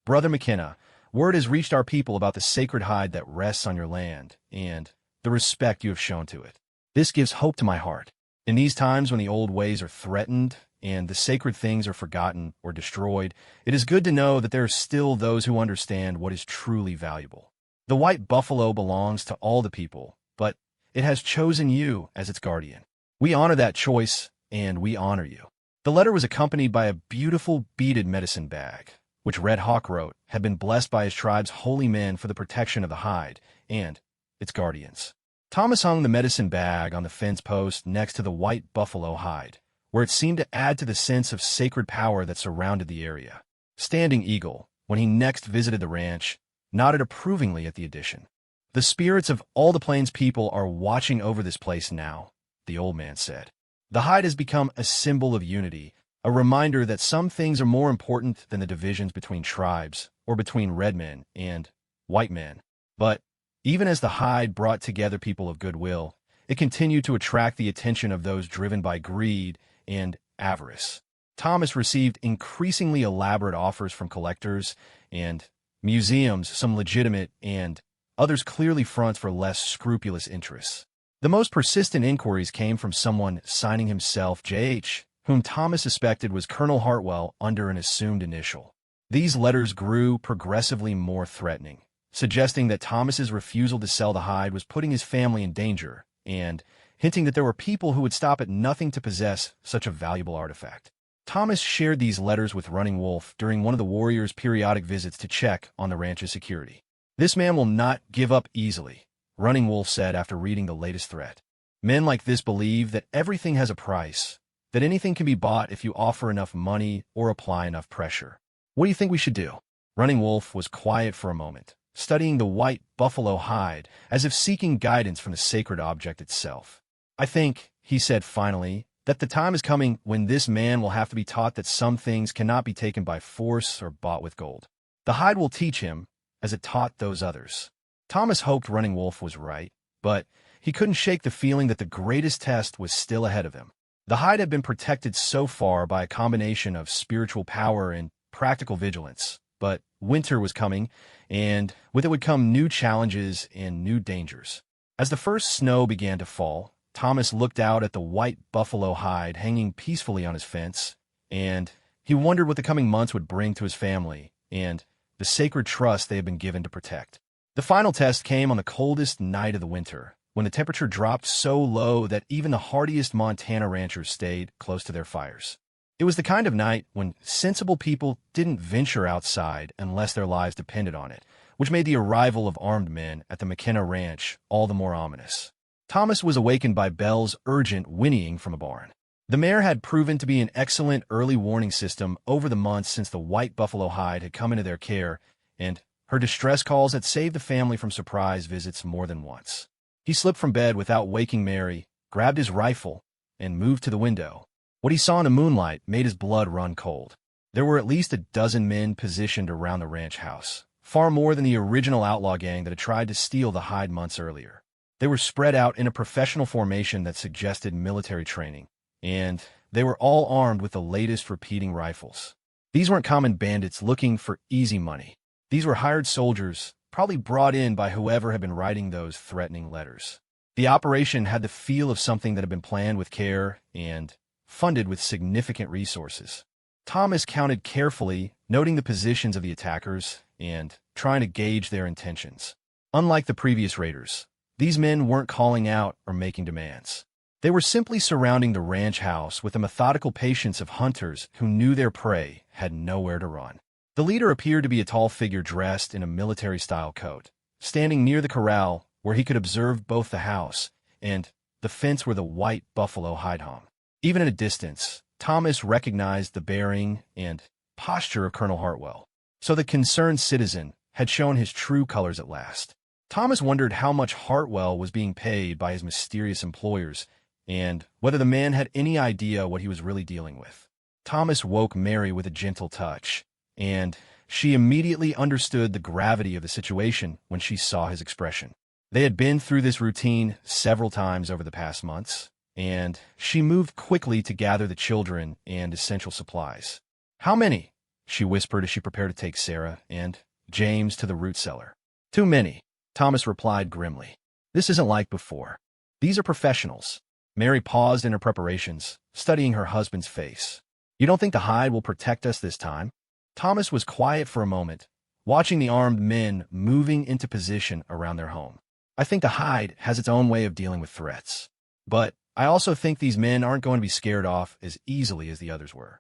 "Brother McKenna, word has reached our people about the sacred hide that rests on your land and the respect you have shown to it. This gives hope to my heart. In these times when the old ways are threatened and the sacred things are forgotten or destroyed, it is good to know that there are still those who understand what is truly valuable. The white buffalo belongs to all the people, but it has chosen you as its guardian. We honor that choice, and we honor you." The letter was accompanied by a beautiful beaded medicine bag, which Red Hawk wrote had been blessed by his tribe's holy men for the protection of the hide and its guardians. Thomas hung the medicine bag on the fence post next to the white buffalo hide, where it seemed to add to the sense of sacred power that surrounded the area. Standing Eagle, when he next visited the ranch, nodded approvingly at the addition. "The spirits of all the Plains people are watching over this place now," the old man said. "The hide has become a symbol of unity, a reminder that some things are more important than the divisions between tribes or between red men and white men. But even as the hide brought together people of goodwill, it continued to attract the attention of those driven by greed and avarice. Thomas received increasingly elaborate offers from collectors and museums, some legitimate and others clearly fronts for less scrupulous interests. The most persistent inquiries came from someone signing himself J.H., whom Thomas suspected was Colonel Hartwell under an assumed initial. These letters grew progressively more threatening, suggesting that Thomas's refusal to sell the hide was putting his family in danger, and hinting that there were people who would stop at nothing to possess such a valuable artifact. Thomas shared these letters with Running Wolf during one of the warriors' periodic visits to check on the ranch's security. "This man will not give up easily," Running Wolf said after reading the latest threat. "Men like this believe that everything has a price, that anything can be bought if you offer enough money or apply enough pressure. What do you think we should do?" Running Wolf was quiet for a moment, studying the white buffalo hide as if seeking guidance from the sacred object itself. "I think," he said finally, "that the time is coming when this man will have to be taught that some things cannot be taken by force or bought with gold. The hide will teach him, as it taught those others." Thomas hoped Running Wolf was right, but he couldn't shake the feeling that the greatest test was still ahead of him. The hide had been protected so far by a combination of spiritual power and practical vigilance, but winter was coming, and with it would come new challenges and new dangers. As the first snow began to fall, Thomas looked out at the white buffalo hide hanging peacefully on his fence, and he wondered what the coming months would bring to his family and the sacred trust they had been given to protect. The final test came on the coldest night of the winter, when the temperature dropped so low that even the hardiest Montana ranchers stayed close to their fires. It was the kind of night when sensible people didn't venture outside unless their lives depended on it, which made the arrival of armed men at the McKenna ranch all the more ominous. Thomas was awakened by Belle's urgent whinnying from a barn. The mare had proven to be an excellent early warning system over the months since the white buffalo hide had come into their care, and her distress calls had saved the family from surprise visits more than once. He slipped from bed without waking Mary, grabbed his rifle, and moved to the window. What he saw in the moonlight made his blood run cold. There were at least a dozen men positioned around the ranch house, far more than the original outlaw gang that had tried to steal the hide months earlier. They were spread out in a professional formation that suggested military training, and they were all armed with the latest repeating rifles. These weren't common bandits looking for easy money. These were hired soldiers, probably brought in by whoever had been writing those threatening letters. The operation had the feel of something that had been planned with care and funded with significant resources. Thomas counted carefully, noting the positions of the attackers and trying to gauge their intentions. Unlike the previous raiders, these men weren't calling out or making demands. They were simply surrounding the ranch house with the methodical patience of hunters who knew their prey had nowhere to run. The leader appeared to be a tall figure dressed in a military-style coat, standing near the corral where he could observe both the house and the fence where the white buffalo hide hung. Even at a distance, Thomas recognized the bearing and posture of Colonel Hartwell. So the concerned citizen had shown his true colors at last. Thomas wondered how much Hartwell was being paid by his mysterious employers and whether the man had any idea what he was really dealing with. Thomas woke Mary with a gentle touch, and she immediately understood the gravity of the situation when she saw his expression. They had been through this routine several times over the past months, and she moved quickly to gather the children and essential supplies. "How many?" she whispered as she prepared to take Sarah and James to the root cellar. "Too many," Thomas replied grimly. "This isn't like before. These are professionals." Mary paused in her preparations, studying her husband's face. "You don't think the hide will protect us this time?" Thomas was quiet for a moment, watching the armed men moving into position around their home. "I think the hide has its own way of dealing with threats. But I also think these men aren't going to be scared off as easily as the others were."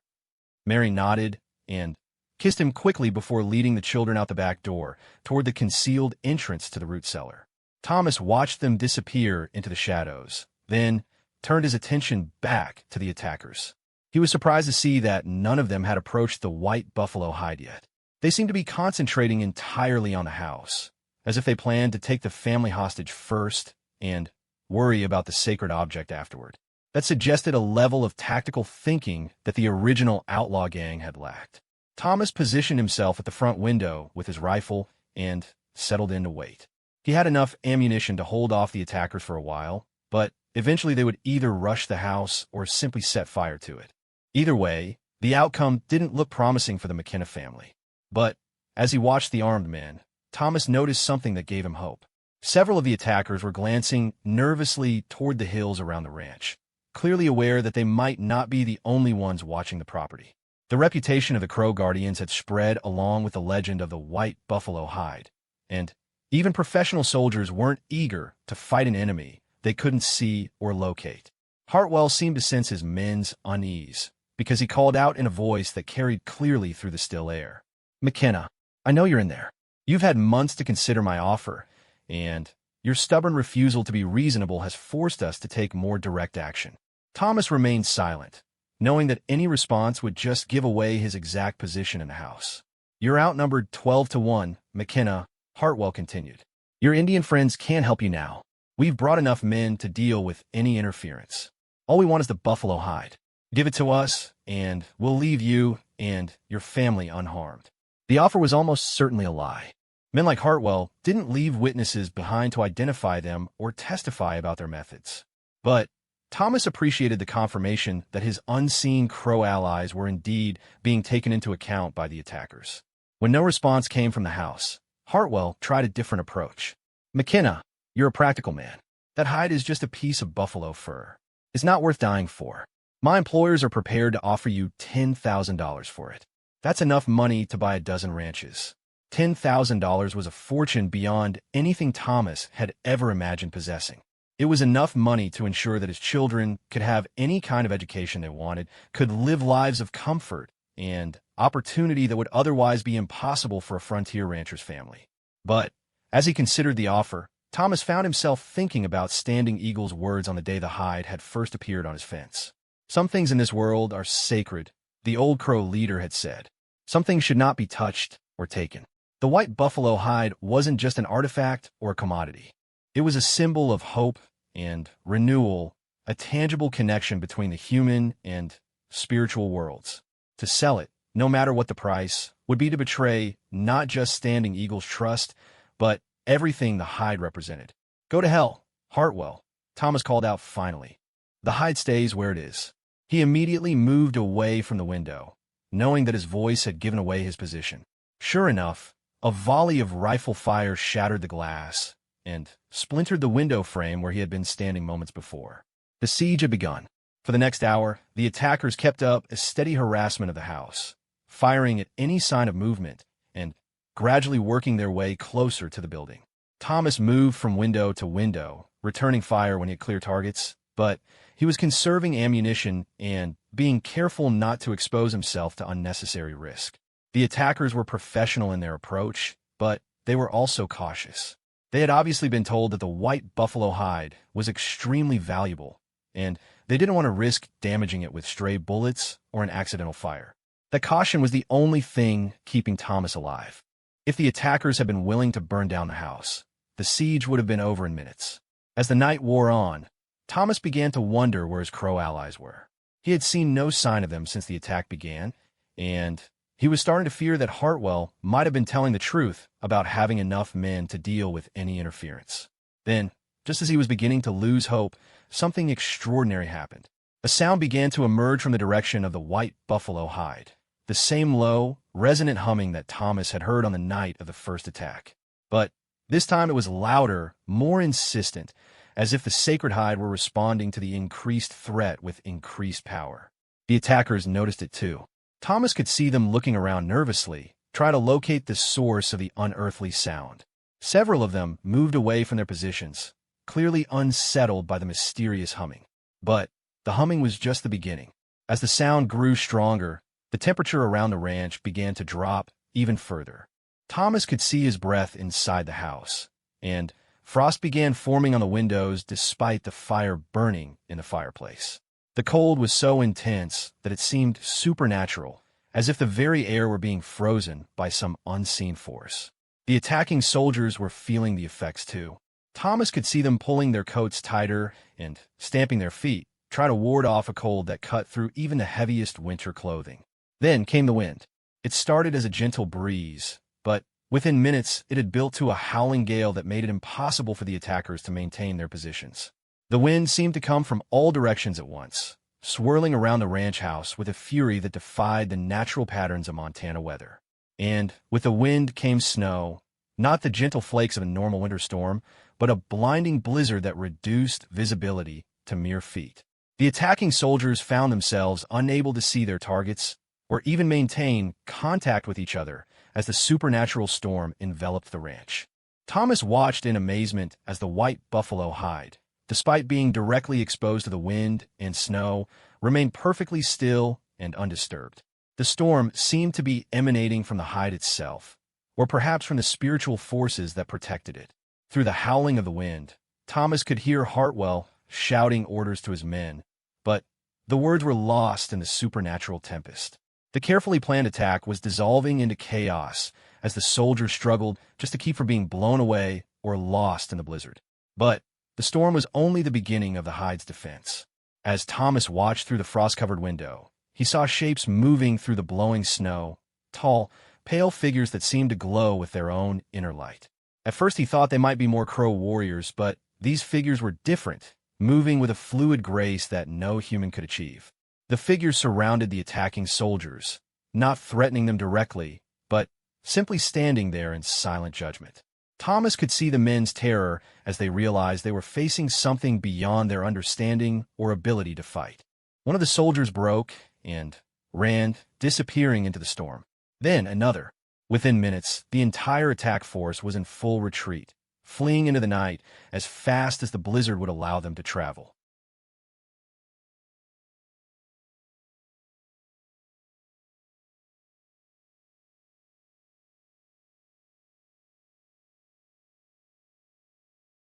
Mary nodded and kissed him quickly before leading the children out the back door toward the concealed entrance to the root cellar. Thomas watched them disappear into the shadows, then turned his attention back to the attackers. He was surprised to see that none of them had approached the white buffalo hide yet. They seemed to be concentrating entirely on the house, as if they planned to take the family hostage first and worry about the sacred object afterward. That suggested a level of tactical thinking that the original outlaw gang had lacked. Thomas positioned himself at the front window with his rifle and settled in to wait. He had enough ammunition to hold off the attackers for a while, but eventually they would either rush the house or simply set fire to it. Either way, the outcome didn't look promising for the McKenna family. But as he watched the armed men, Thomas noticed something that gave him hope. Several of the attackers were glancing nervously toward the hills around the ranch, clearly aware that they might not be the only ones watching the property. The reputation of the Crow Guardians had spread along with the legend of the white buffalo hide, and even professional soldiers weren't eager to fight an enemy they couldn't see or locate. Hartwell seemed to sense his men's unease, because he called out in a voice that carried clearly through the still air. "McKenna, I know you're in there. You've had months to consider my offer, and your stubborn refusal to be reasonable has forced us to take more direct action." Thomas remained silent, knowing that any response would just give away his exact position in the house. "You're outnumbered 12-1, McKenna," Hartwell continued. "Your Indian friends can't help you now. We've brought enough men to deal with any interference. All we want is the buffalo hide. Give it to us, and we'll leave you and your family unharmed." The offer was almost certainly a lie. Men like Hartwell didn't leave witnesses behind to identify them or testify about their methods. But Thomas appreciated the confirmation that his unseen Crow allies were indeed being taken into account by the attackers. When no response came from the house, Hartwell tried a different approach. "McKenna, you're a practical man. That hide is just a piece of buffalo fur. It's not worth dying for. My employers are prepared to offer you $10,000 for it. That's enough money to buy a dozen ranches." $10,000 was a fortune beyond anything Thomas had ever imagined possessing. It was enough money to ensure that his children could have any kind of education they wanted, could live lives of comfort and opportunity that would otherwise be impossible for a frontier rancher's family. But as he considered the offer, Thomas found himself thinking about Standing Eagle's words on the day the hide had first appeared on his fence. Some things in this world are sacred, the old Crow leader had said. Some things should not be touched or taken. The white buffalo hide wasn't just an artifact or a commodity. It was a symbol of hope and renewal, a tangible connection between the human and spiritual worlds. To sell it, no matter what the price, would be to betray not just Standing Eagle's trust, but everything the hide represented. "Go to hell, Hartwell," Thomas called out finally. "The hide stays where it is." He immediately moved away from the window, knowing that his voice had given away his position. Sure enough, a volley of rifle fire shattered the glass and splintered the window frame where he had been standing moments before. The siege had begun. For the next hour, the attackers kept up a steady harassment of the house, firing at any sign of movement and gradually working their way closer to the building. Thomas moved from window to window, returning fire when he had clear targets, but he was conserving ammunition and being careful not to expose himself to unnecessary risk. The attackers were professional in their approach, but they were also cautious. They had obviously been told that the white buffalo hide was extremely valuable, and they didn't want to risk damaging it with stray bullets or an accidental fire. That caution was the only thing keeping Thomas alive. If the attackers had been willing to burn down the house, the siege would have been over in minutes. As the night wore on, Thomas began to wonder where his Crow allies were. He had seen no sign of them since the attack began, and he was starting to fear that Hartwell might have been telling the truth about having enough men to deal with any interference. Then, just as he was beginning to lose hope, something extraordinary happened. A sound began to emerge from the direction of the white buffalo hide, the same low, resonant humming that Thomas had heard on the night of the first attack. But this time it was louder, more insistent, as if the sacred hide were responding to the increased threat with increased power. The attackers noticed it too. Thomas could see them looking around nervously, try to locate the source of the unearthly sound. Several of them moved away from their positions, clearly unsettled by the mysterious humming. But the humming was just the beginning. As the sound grew stronger, the temperature around the ranch began to drop even further. Thomas could see his breath inside the house, and frost began forming on the windows despite the fire burning in the fireplace. The cold was so intense that it seemed supernatural, as if the very air were being frozen by some unseen force. The attacking soldiers were feeling the effects too. Thomas could see them pulling their coats tighter and stamping their feet, trying to ward off a cold that cut through even the heaviest winter clothing. Then came the wind. It started as a gentle breeze, but within minutes it had built to a howling gale that made it impossible for the attackers to maintain their positions. The wind seemed to come from all directions at once, swirling around the ranch house with a fury that defied the natural patterns of Montana weather. And with the wind came snow, not the gentle flakes of a normal winter storm, but a blinding blizzard that reduced visibility to mere feet. The attacking soldiers found themselves unable to see their targets or even maintain contact with each other as the supernatural storm enveloped the ranch. Thomas watched in amazement as the white buffalo hide, despite being directly exposed to the wind and snow, remained perfectly still and undisturbed. The storm seemed to be emanating from the hide itself, or perhaps from the spiritual forces that protected it. Through the howling of the wind, Thomas could hear Hartwell shouting orders to his men, but the words were lost in the supernatural tempest. The carefully planned attack was dissolving into chaos as the soldiers struggled just to keep from being blown away or lost in the blizzard. But the storm was only the beginning of the hide's defense. As Thomas watched through the frost-covered window, he saw shapes moving through the blowing snow, tall, pale figures that seemed to glow with their own inner light. At first he thought they might be more Crow warriors, but these figures were different, moving with a fluid grace that no human could achieve. The figures surrounded the attacking soldiers, not threatening them directly, but simply standing there in silent judgment. Thomas could see the men's terror as they realized they were facing something beyond their understanding or ability to fight. One of the soldiers broke and ran, disappearing into the storm. Then another. Within minutes, the entire attack force was in full retreat, fleeing into the night as fast as the blizzard would allow them to travel.